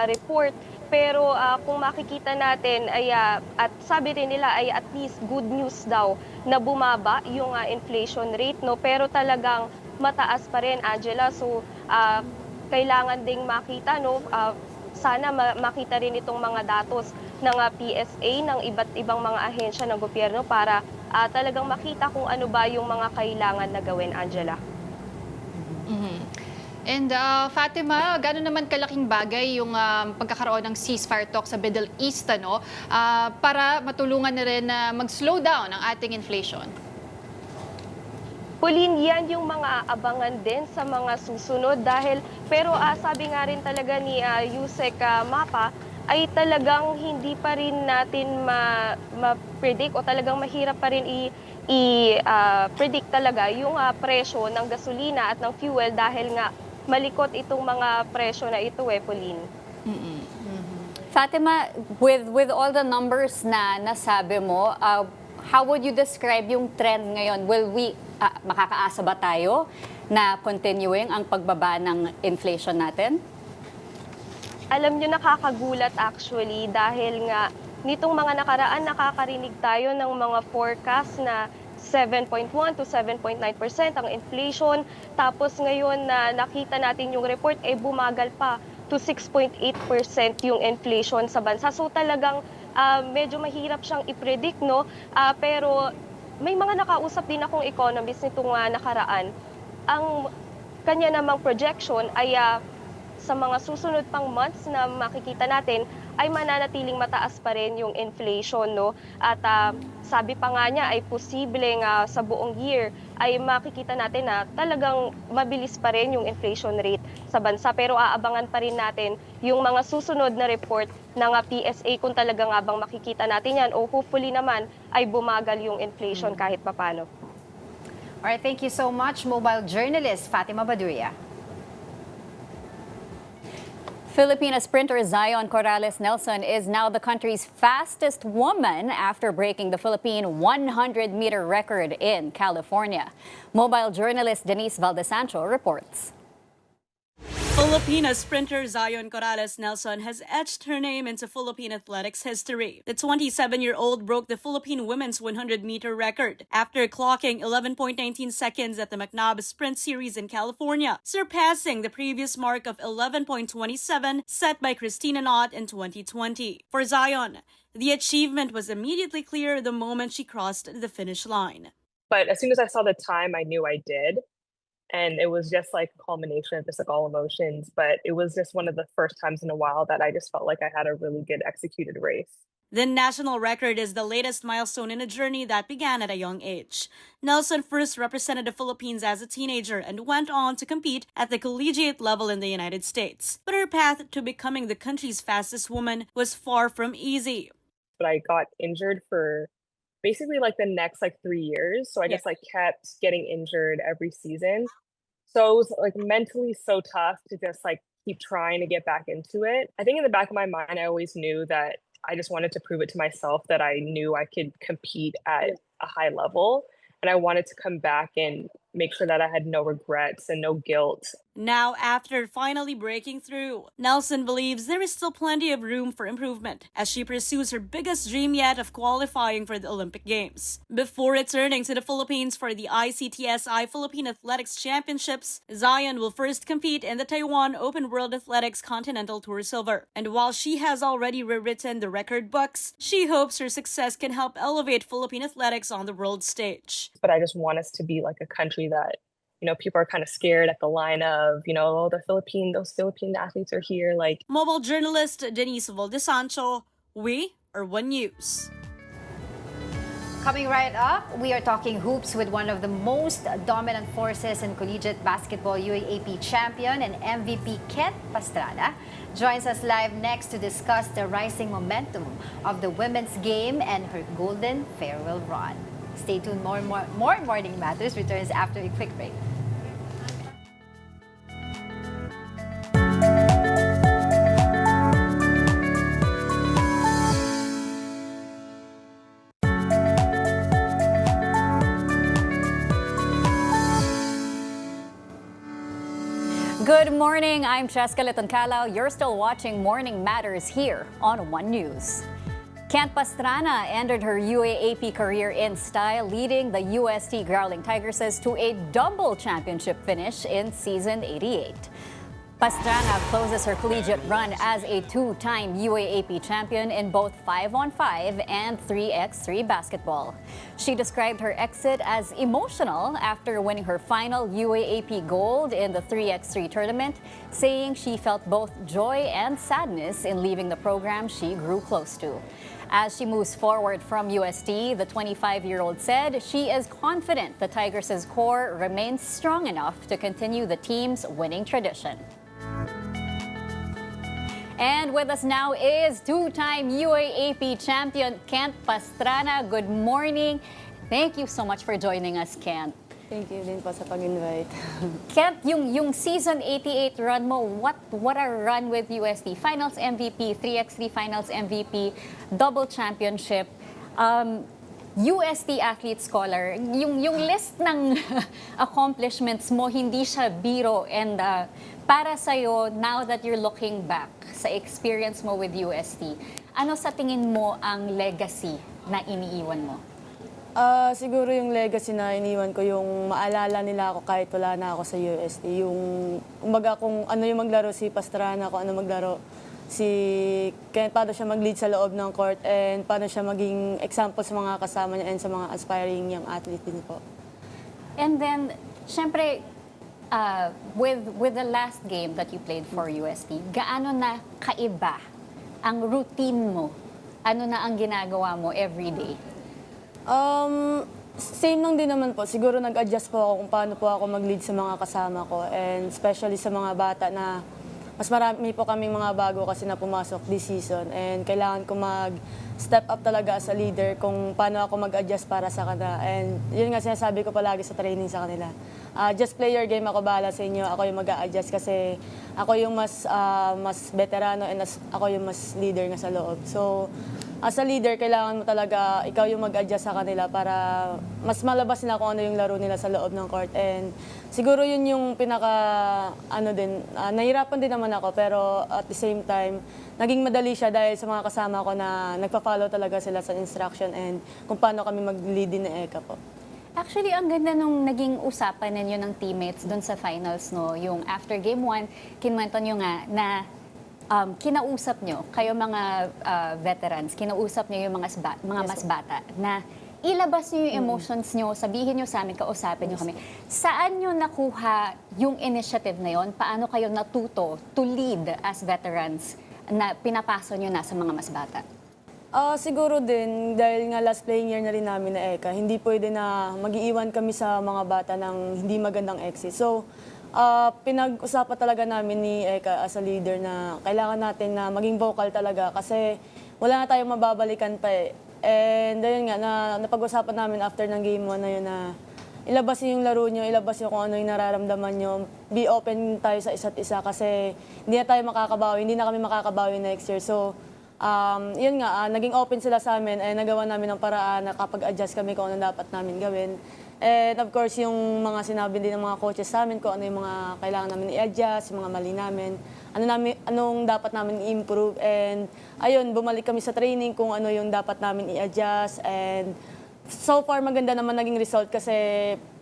D: report. Pero kung makikita natin ay at sabi rin nila ay at least good news daw na bumaba yung inflation rate, no, pero talagang mataas pa rin, Angela. So kailangan ding makita, no, sana makita rin itong mga datos ng PSA ng iba't ibang mga ahensya ng gobyerno para talagang makita kung ano ba yung mga kailangan na gawin, Angela.
S: And Fatima, gano'n naman kalaking bagay yung pagkakaroon ng ceasefire talk sa Middle East, ano, para matulungan na rin na mag-slow down ang ating inflation?
D: Pauline, yan yung mga abangan din sa mga susunod pero sabi nga rin talaga ni Yusek Mapa ay talagang hindi pa rin natin ma-predict o talagang mahirap pa rin i-predict talaga yung presyo ng gasolina at ng fuel dahil nga malikot itong mga presyo na ito Pauline.
B: Fatima, with all the numbers na nasabi mo, how would you describe yung trend ngayon? Makakaasa ba tayo na continuing ang pagbaba ng inflation natin?
D: Alam nyo, nakakagulat actually dahil nga nitong mga nakaraan nakakarinig tayo ng mga forecast na 7.1 to 7.9% ang inflation. Tapos ngayon na nakita natin yung report, bumagal pa to 6.8% yung inflation sa bansa. So talagang medyo mahirap siyang i-predict, no? Pero may mga nakausap din akong economist nitong nakaraan. Ang kanya namang projection ay sa mga susunod pang months na makikita natin ay mananatiling mataas pa rin yung inflation, no? At sabi pa nga niya ay posibleng sa buong year ay makikita natin na talagang mabilis pa rin yung inflation rate sa bansa. Pero aabangan pa rin natin yung mga susunod na report ng PSA kung talaga nga bang makikita natin yan o hopefully naman ay bumagal yung inflation kahit papano.
A: Alright, thank you so much, mobile journalist Fatima Baduria.
B: Filipina sprinter Zion Corrales Nelson is now the country's fastest woman after breaking the Philippine 100-meter record in California. Mobile journalist Denise Valdesancho reports.
T: Filipina sprinter Zion Corrales Nelson has etched her name into Philippine athletics history. The 27-year-old broke the Philippine women's 100-meter record after clocking 11.19 seconds at the McNabb Sprint Series in California, surpassing the previous mark of 11.27 set by Christina Knott in 2020. For Zion, the achievement was immediately clear the moment she crossed the finish line.
E: But as soon as I saw the time, I knew I did. And it was just like a culmination of just like all emotions. But it was just one of the first times in a while that I just felt like I had a really good executed race.
T: The national record is the latest milestone in a journey that began at a young age. Nelson first represented the Philippines as a teenager and went on to compete at the collegiate level in the United States. But her path to becoming the country's fastest woman was far from easy.
E: But I got injured for basically like the next 3 years. So I just kept getting injured every season. So it was mentally so tough to just keep trying to get back into it. I think in the back of my mind, I always knew that I just wanted to prove it to myself that I knew I could compete at a high level. And I wanted to come back and make sure that I had no regrets and no guilt.
T: Now, after finally breaking through, Nelson believes there is still plenty of room for improvement as she pursues her biggest dream yet of qualifying for the Olympic Games. Before returning to the Philippines for the ICTSI Philippine Athletics Championships, Zion will first compete in the Taiwan Open World Athletics Continental Tour Silver. And while she has already rewritten the record books, she hopes her success can help elevate Philippine athletics on the world stage.
E: But I just want us to be like a country that, people are kind of scared at the line of, those Philippine athletes are here.
T: Mobile journalist Denise Valdesancho, we are One News.
A: Coming right up, we are talking hoops with one of the most dominant forces in collegiate basketball, UAAP champion and MVP Kent Pastrana joins us live next to discuss the rising momentum of the women's game and her golden farewell run. Stay tuned. More Morning Matters returns after a quick break.
B: Good morning, I'm Cheska Letoncalao. You're still watching Morning Matters here on One News. Kent Pastrana ended her UAAP career in style, leading the UST Growling Tigresses to a double championship finish in season 88. Pastrana closes her collegiate run as a two-time UAAP champion in both 5-on-5 and 3x3 basketball. She described her exit as emotional after winning her final UAAP gold in the 3x3 tournament, saying she felt both joy and sadness in leaving the program she grew close to. As she moves forward from UST, the 25-year-old said she is confident the Tigresses' core remains strong enough to continue the team's winning tradition. And with us now is two-time UAAP champion Kent Pastrana. Good morning. Thank you so much for joining us, Kent.
F: Thank you din po sa pag-invite.
B: Kent, yung season 88 run mo, what a run with UST. Finals MVP, 3x3 Finals MVP, double championship. UST Athlete Scholar, yung list ng accomplishments mo, hindi siya biro. And para sa'yo, now that you're looking back sa experience mo with UST, ano sa tingin mo ang legacy na iniiwan mo?
F: Siguro yung legacy na iniwan ko, yung maalala nila ako kahit wala na ako sa UST. Yung, kumbaga kung ano yung maglaro si Pastrana, kung ano maglaro si Kent, paano siya mag-lead sa loob ng court, and paano siya maging example sa mga kasama niya and sa mga aspiring young athlete din po.
B: And then, syempre, with the last game that you played for UST, gaano na kaiba ang routine mo? Ano na ang ginagawa mo every day?
F: Same lang din naman po. Siguro nag-adjust po ako kung paano po ako mag-lead sa mga kasama ko, and especially sa mga bata na mas marami po kaming mga bago kasi na pumasok this season, and kailangan ko mag-step up talaga as a leader kung paano ako mag-adjust para sa kanila. And yun nga sinasabi ko palagi sa training sa kanila. Just play your game, ako bahala sa inyo, ako yung mag-a-adjust kasi ako yung mas veterano and ako yung mas leader nga sa loob. So, as a leader, kailangan mo talaga ikaw yung mag-adjust sa kanila para mas malabas nila kung ano yung laro nila sa loob ng court. And siguro yun yung nahirapan din naman ako, pero at the same time, naging madali siya dahil sa mga kasama ko na nagpa-follow talaga sila sa instruction and kung paano kami mag-lead din na ECA po.
B: Actually, ang ganda nung naging usapan ninyo ng teammates doon sa finals, no? Yung after game 1, kinuwento nyo nga na kinausap nyo, kayo mga veterans, kinausap nyo yung mga mas bata, na ilabas nyo yung emotions nyo, sabihin nyo sa amin, kausapin nyo kami. Saan nyo nakuha yung initiative na yon? Paano kayo natuto to lead as veterans na pinapaso nyo na sa mga mas bata?
F: Siguro din, dahil nga last playing year na rin namin na ECA, hindi pwede na mag-iiwan kami sa mga bata ng hindi magandang exit. So, pinag-usapan talaga namin ni ECA as a leader na kailangan natin na maging vocal talaga kasi wala na tayong mababalikan pa eh. And ayun nga, napag-usapan namin after ng game 1 na yun na ilabas yung laro nyo, ilabas yung kung ano yung nararamdaman nyo. Be open tayo sa isa't isa kasi hindi na tayo makakabawi, hindi na kami makakabawi next year. So, yun nga, naging open sila sa amin and nagawa namin ng paraan na kapag-adjust kami kung ano dapat namin gawin. And of course, yung mga sinabi din ng mga coaches sa amin kung ano yung mga kailangan namin i-adjust, yung mga mali namin, anong dapat namin i-improve. And ayun, bumalik kami sa training kung ano yung dapat namin i-adjust. And so far, maganda naman naging result kasi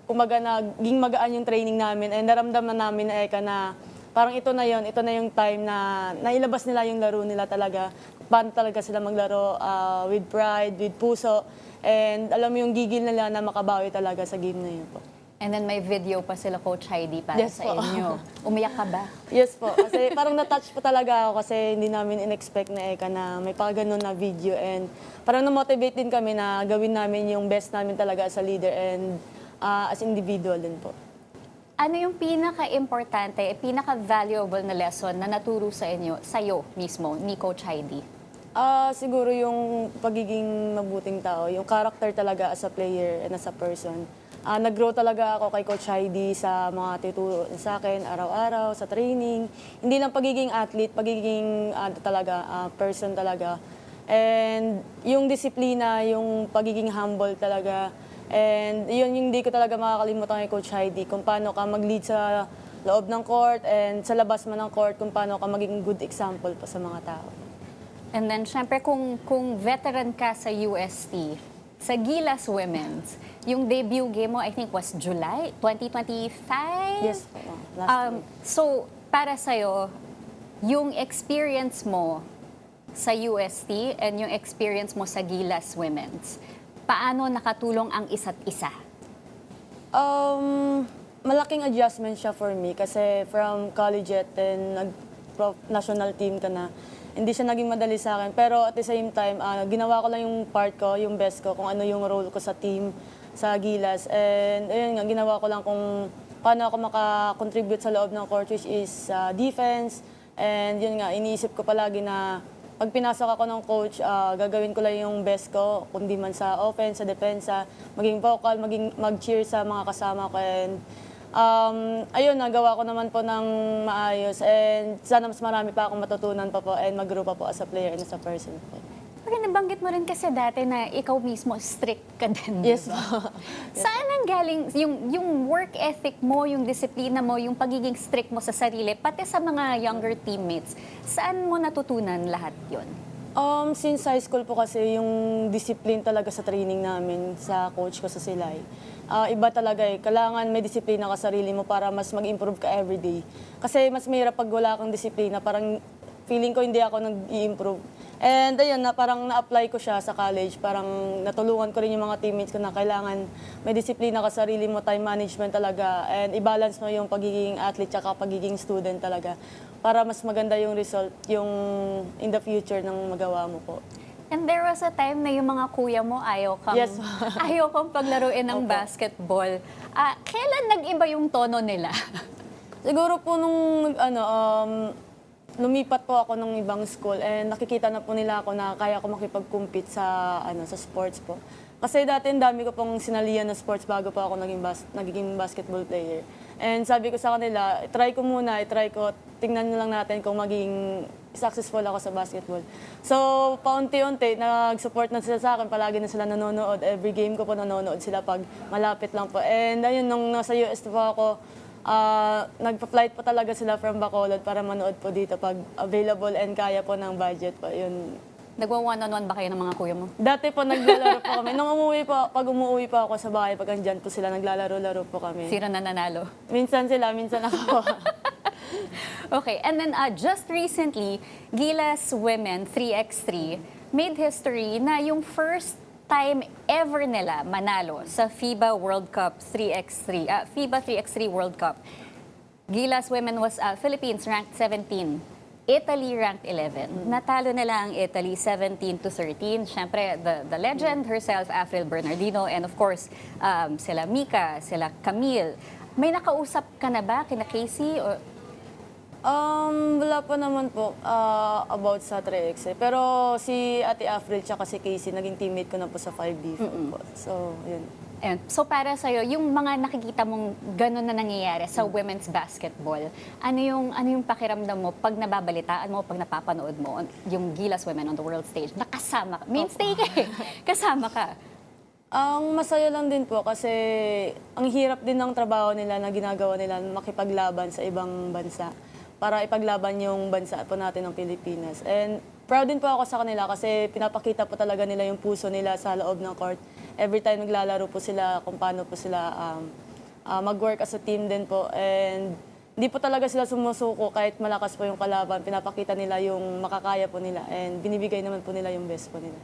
F: kumbaga naging magaan yung training namin and naramdaman namin na ECA na parang ito na yung time na nailabas nila yung laro nila talaga. Paano talaga sila maglaro with pride, with puso. And alam mo yung gigil nila na makabawi talaga sa game na yun po.
B: And then may video pa sila Coach Heidi para
F: Yes
B: sa
F: po.
B: inyo. Umiyak ka ba?
F: Yes po. Kasi parang na-touch po talaga ako kasi hindi namin in-expect na ECA na may ganun na video. And parang na-motivate din kami na gawin namin yung best namin talaga as a leader and as individual din po.
B: Ano yung pinaka-importante, pinaka-valuable na lesson na naturo sa inyo, sa'yo mismo, ni Coach Heidi?
F: Siguro yung pagiging mabuting tao, yung character talaga as a player and as a person. Nag-grow talaga ako kay Coach Heidi sa mga tuturo sa akin araw-araw, sa training. Hindi lang pagiging athlete, pagiging person talaga. And yung disiplina, yung pagiging humble talaga. And yun yung hindi ko talaga makakalimutan kay Coach Heidi, kung paano ka mag-lead sa loob ng court and sa labas man ng court, kung paano ka maging good example pa sa mga tao.
B: And then, syempre, kung veteran ka sa UST, sa Gilas Women's, yung debut game mo, I think, was July 2025?
F: Yes po, last year.
B: So, para sa'yo, yung experience mo sa UST and yung experience mo sa Gilas Women's, paano nakatulong ang isa't isa?
F: Malaking adjustment siya for me kasi from collegiate and national team ka na, hindi siya naging madali sa akin. Pero at the same time, ginawa ko lang yung part ko, yung best ko, kung ano yung role ko sa team, sa Gilas. And ayun nga, ginawa ko lang kung paano ako makakontribute sa loob ng court, which is defense. And yun nga, iniisip ko palagi na pag pinasok ako ng coach, gagawin ko lang yung best ko, kundi man sa offense, sa depensa, maging vocal, mag-cheer sa mga kasama ko. And ayun, nagawa ko naman po ng maayos. And sana mas marami pa akong matutunan pa po and mag-grow pa po as a player and as a person po.
B: Pero nabanggit mo rin kasi dati na ikaw mismo strict ka din.
F: Yes po.
B: Saan ang galing yung work ethic mo, yung disiplina mo, yung pagiging strict mo sa sarili, pati sa mga younger teammates? Saan mo natutunan lahat yon?
F: Since high school po kasi yung discipline talaga sa training namin sa coach ko sa Silay. Iba talaga eh. Kailangan may disiplina ka sa sarili mo para mas mag-improve ka everyday. Kasi mas mahirap pag wala kang disiplina, parang feeling ko hindi ako nag-i-improve. And ayun, parang na-apply ko siya sa college. Parang natulungan ko rin yung mga teammates ko na kailangan may disiplina ka sa sarili mo, time management talaga. And i-balance mo yung pagiging athlete tsaka pagiging student talaga. Para mas maganda yung result, yung in the future ng magawa mo po.
B: And there was a time na yung mga kuya mo ayaw kang,
F: Yes.
B: ayaw kang paglaruin ng
F: Opo.
B: basketball. Kailan nag-iba yung tono nila?
F: Siguro po nung lumipat po ako ng ibang school and nakikita na po nila ako na kaya ko makipag-compete sa sa sports po. Kasi dati ang dami ko pong sinalihan na sports bago pa ako naging basketball player. And sabi ko sa kanila, try ko, tingnan na lang natin kung maging successful ako sa basketball. So, paunti-unti, nag-support na sila sa akin, palagi na sila nanonood. Every game ko po nanonood sila pag malapit lang po. And ayun, nung nasa US po ako, nagpa-flight po talaga sila from Bacolod para manood po dito pag available and kaya po ng budget po. Yun.
B: Nagwa-one-on-one ba kayo ng mga kuya mo?
F: Dati po naglalaro po kami. Pag umuwi po ako sa bahay, pag andyan po sila, naglalaro-laro po kami.
B: Sino na nanalo?
F: Minsan sila, minsan ako.
B: Okay, and then just recently, Gilas Women 3x3 made history na yung first time ever nila manalo sa FIBA World Cup 3x3, FIBA 3x3 World Cup. Gilas Women was Philippines ranked 17. Italy ranked 11. Natalo nila ang Italy 17-13. Siyempre, the legend herself, Avril Bernardino, and of course, sila Mika, sila Camille. May nakausap ka na ba kina Casey? Or
F: Wala pa naman po about sa 3X. Pero si Ate Avril tsaka si Casey, naging teammate ko na po sa 5B po. So, yun.
B: And so para sa'yo, yung mga nakikita mong gano'n na nangyayari sa women's basketball, ano yung pakiramdam mo pag nababalitaan mo, pag napapanood mo yung Gilas Women on the world stage, nakasama ka, mainstay ka eh, kasama ka?
F: Ang masaya lang din po kasi ang hirap din ng trabaho nila na ginagawa nila makipaglaban sa ibang bansa para ipaglaban yung bansa po natin ng Pilipinas. And proud din po ako sa kanila kasi pinapakita po talaga nila yung puso nila sa loob ng court. Every time naglalaro po sila, kung paano po sila mag-work as a team din po. And hindi po talaga sila sumusuko kahit malakas po yung kalaban. Pinapakita nila yung makakaya po nila and binibigay naman po nila yung best po nila.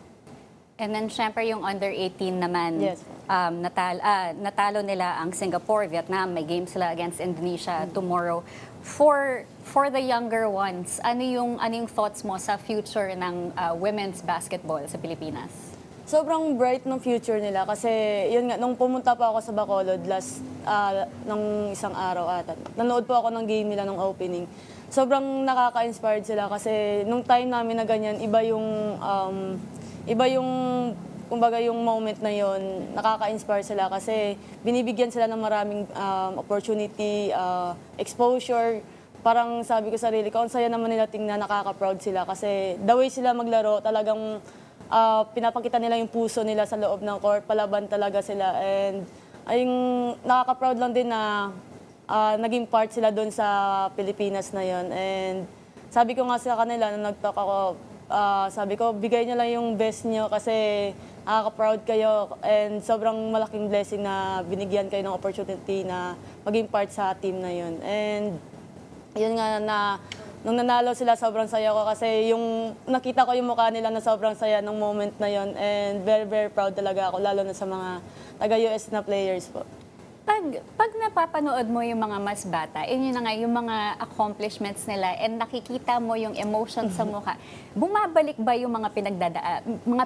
B: And then, syempre, yung under-18 naman,
F: Yes.
B: natalo nila ang Singapore, Vietnam, may game sila against Indonesia tomorrow. For the younger ones, ano yung thoughts mo sa future ng women's basketball sa Pilipinas?
F: Sobrang bright ng future nila kasi yun nga, nung pumunta pa ako sa Bacolod nung isang araw ata, nanood po ako ng game nila nung opening. Sobrang nakaka-inspired sila kasi nung time namin na ganyan, iba yung kumbaga yung moment na yon, nakaka-inspire sila kasi binibigyan sila ng maraming opportunity, exposure. Parang sabi ko sa sarili ko, ang saya naman nila tingnan, nakaka-proud sila kasi the way sila maglaro, talagang pinapakita nila yung puso nila sa loob ng court, palaban talaga sila. And ayong nakaka-proud lang din na naging part sila doon sa Pilipinas na yon. And sabi ko nga sa kanila, nung nag-talk ako, sabi ko, bigay niyo lang yung best niyo kasi nakaka-proud kayo and sobrang malaking blessing na binigyan kayo ng opportunity na maging part sa team na yun. And yun nga na nung nanalo sila, sobrang saya ko kasi yung nakita ko yung mukha nila na sobrang saya ng moment na yun and very, very proud talaga ako, lalo na sa mga taga-US na players po.
B: Pag napapanood mo yung mga mas bata, yun na nga yung mga accomplishments nila and nakikita mo yung emotions sa mukha, bumabalik ba yung mga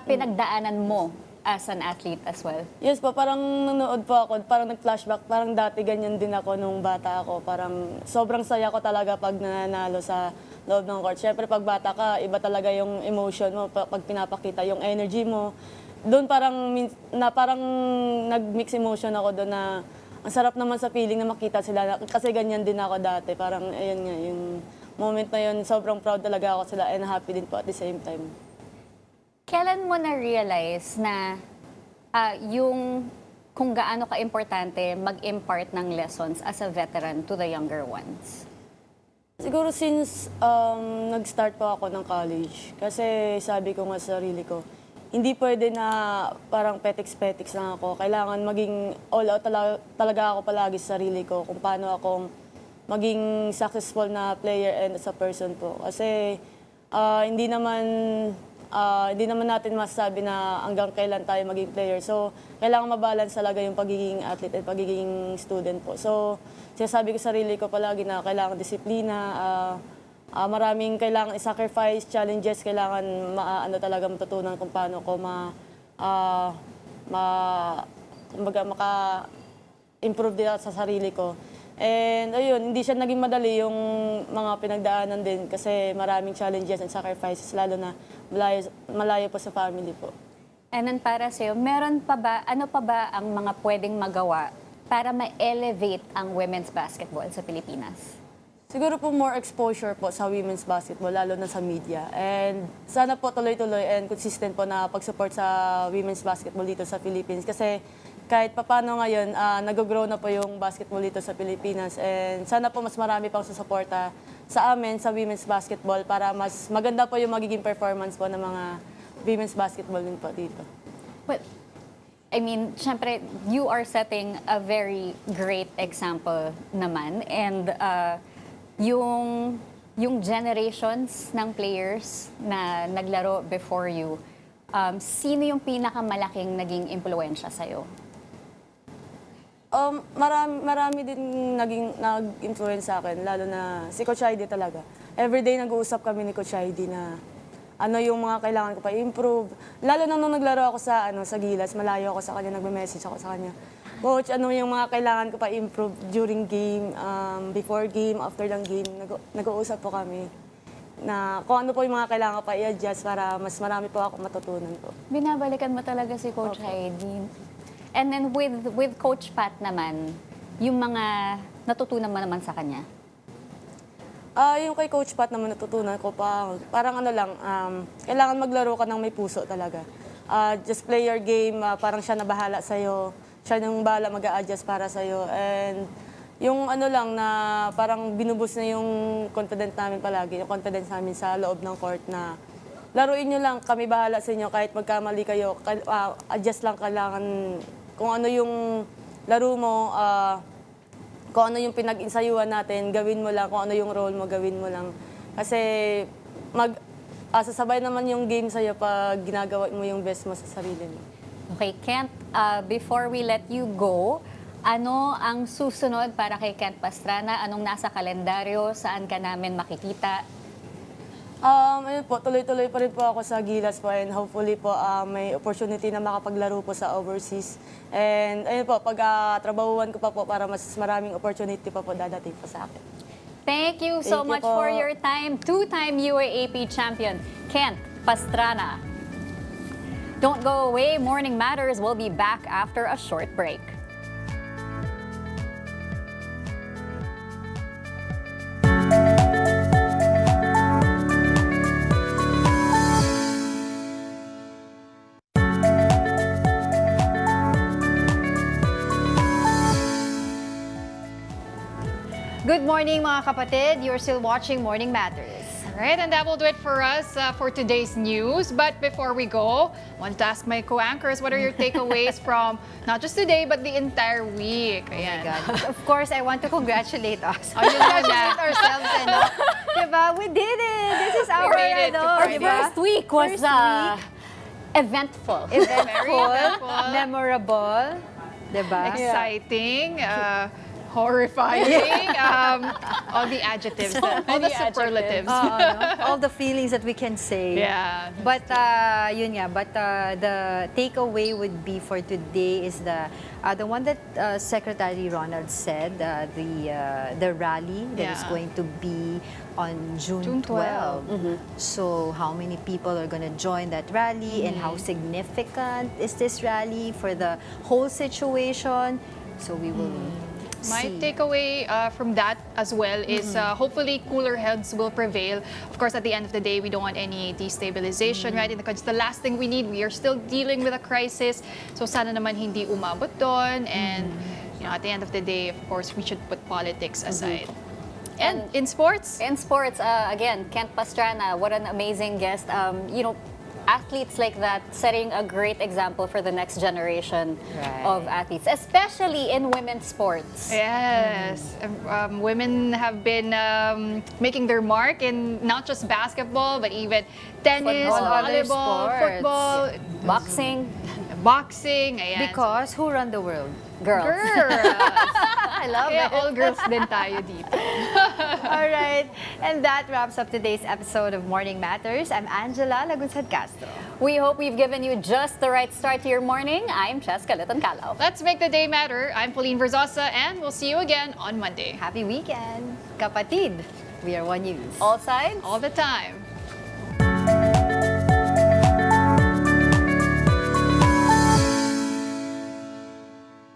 B: pinagdaanan mo as an athlete as well?
F: Yes po, parang nanonood po ako, parang nag-flashback, parang dati ganyan din ako nung bata ako. Parang sobrang saya ko talaga pag nananalo sa loob ng court. Siyempre, pag bata ka, iba talaga yung emotion mo, pag pinapakita yung energy mo. Doon parang nag-mix emotion ako doon na ang sarap naman sa feeling na makita sila. Kasi ganyan din ako dati. Parang, ayun nga, yung moment na yun, sobrang proud talaga ako sila and happy din po at the same time.
B: Kailan mo na-realize na yung kung gaano ka-importante mag-impart ng lessons as a veteran to the younger ones?
F: Siguro since nag-start po ako ng college, kasi sabi ko nga sa sarili ko, hindi pwede na parang petiks-petiks lang ako. Kailangan maging all out talaga ako palagi sa sarili ko kung paano akong maging successful na player and as a person po. Kasi hindi naman natin masasabi na hanggang kailan tayo maging player. So, kailangan mabalance talaga yung pagiging athlete at pagiging student po. So, sinasabi ko sa sarili ko palagi na kailangan disiplina, maraming kailangan i-sacrifice, challenges, kailangan talaga matutunan kung paano ko maka-improve din sa sarili ko. And ayun, hindi siya naging madali yung mga pinagdaanan din kasi maraming challenges and sacrifices, lalo na malayo po sa family po.
B: And then para sa'yo, ano pa ba ang mga pwedeng magawa para ma-elevate ang women's basketball sa Pilipinas?
F: Siguro po more exposure po sa women's basketball, lalo na sa media. And sana po tuloy-tuloy and consistent po na pag-support sa women's basketball dito sa Philippines. Kasi kahit papano ngayon, nag-grow na po yung basketball dito sa Pilipinas. And sana po mas marami pang susuporta sa amin sa women's basketball para mas maganda po yung magiging performance po ng mga women's basketball din po dito.
B: But, I mean, syempre, you are setting a very great example naman. And yung generations ng players na naglaro before you, sino yung pinakamalaking naging impluwensya sa'yo?
F: Marami din nag-influence sa akin, lalo na si Coach Heidi talaga. Everyday nag-uusap kami ni Coach Heidi na ano yung mga kailangan ko pa i-improve. Lalo na nung naglaro ako sa Gilas, malayo ako sa kanya, nagme-message ako sa kanya. Coach, ano yung mga kailangan ko pa i-improve during game, before game, after ng game. Nag-uusap po kami na kung ano po yung mga kailangan ko pa i-adjust para mas marami po ako matutunan po.
B: Binabalikan mo talaga si Coach Heidi. And then with Coach Pat naman, yung mga natutunan mo naman sa kanya?
F: Yung kay Coach Pat naman natutunan ko pa, parang kailangan maglaro ka ng may puso talaga. Just play your game, parang siya na bahala sa'yo. Siya nang bahala mag-a-adjust para sa'yo. And yung na parang binubus na yung confidence namin palagi, yung confidence namin sa loob ng court na laruin nyo lang, kami bahala sa inyo, kahit magkamali kayo, adjust lang kailangan. Kung ano yung laro mo, kung ano yung pinag-insayuan natin, gawin mo lang. Kung ano yung role mo, gawin mo lang. Kasi sasabay naman yung game sa'yo pag ginagawa mo yung best mo sa sarili mo.
B: Okay, Kent, before we let you go, ano ang susunod para kay Kent Pastrana? Anong nasa kalendaryo? Saan ka namin makikita?
F: Ayun po, tuloy-tuloy pa rin po ako sa Gilas po and hopefully po may opportunity na makapaglaro po sa overseas. And ayun po, pag-trabahuan ko pa po para mas maraming opportunity pa po dadating po sa akin.
B: Thank you so much for your time. Two-time UAAP champion, Kent Pastrana. Don't go away. Morning Matters will be back after a short break.
A: Good morning mga kapatid. You're still watching Morning Matters.
S: All right, and that will do it for us for today's news. But before we go, I want to ask my co-anchors, what are your takeaways from not just today, but the entire week? Ayan.
A: Oh my God. Of course, I want to congratulate us.
S: Oh, yun na.
A: Congratulate ourselves. Diba? We did it. This is our
B: First week was eventful.
A: Eventful, memorable. Diba?
S: Exciting.
C: horrifying. All the adjectives, all the superlatives.
A: All the feelings that we can say.
C: Yeah.
A: But the takeaway would be for today is the one that Secretary Ronald said, the rally that is going to be on June 12. So how many people are going to join that rally and how significant is this rally for the whole situation? So we will
C: My
A: see.
C: takeaway from that as well is hopefully cooler heads will prevail. Of course, at the end of the day, we don't want any destabilization, right? It's the last thing we need. We are still dealing with a crisis. So sana naman hindi umabot doon. And at the end of the day, of course, we should put politics aside. And in sports?
B: In sports, again, Kent Pastrana, what an amazing guest. Athletes like that setting a great example for the next generation of athletes, especially in women's sports.
C: Yes. Women have been making their mark in not just basketball, but even tennis,
A: Other
C: volleyball,
A: sports.
C: football, boxing. Ayan.
A: Because who run the world?
B: Girls.
A: I love
C: Kaya
A: it.
C: all girls din tayo dito.
A: All right. And that wraps up today's episode of Morning Matters. I'm Angela Lagunsad Castro.
B: We hope we've given you just the right start to your morning. I'm Cheska Liton-Calao.
C: Let's make the day matter. I'm Pauline Verzosa, and we'll see you again on Monday.
A: Happy weekend. Kapatid, we are One News.
B: All sides,
C: all the time.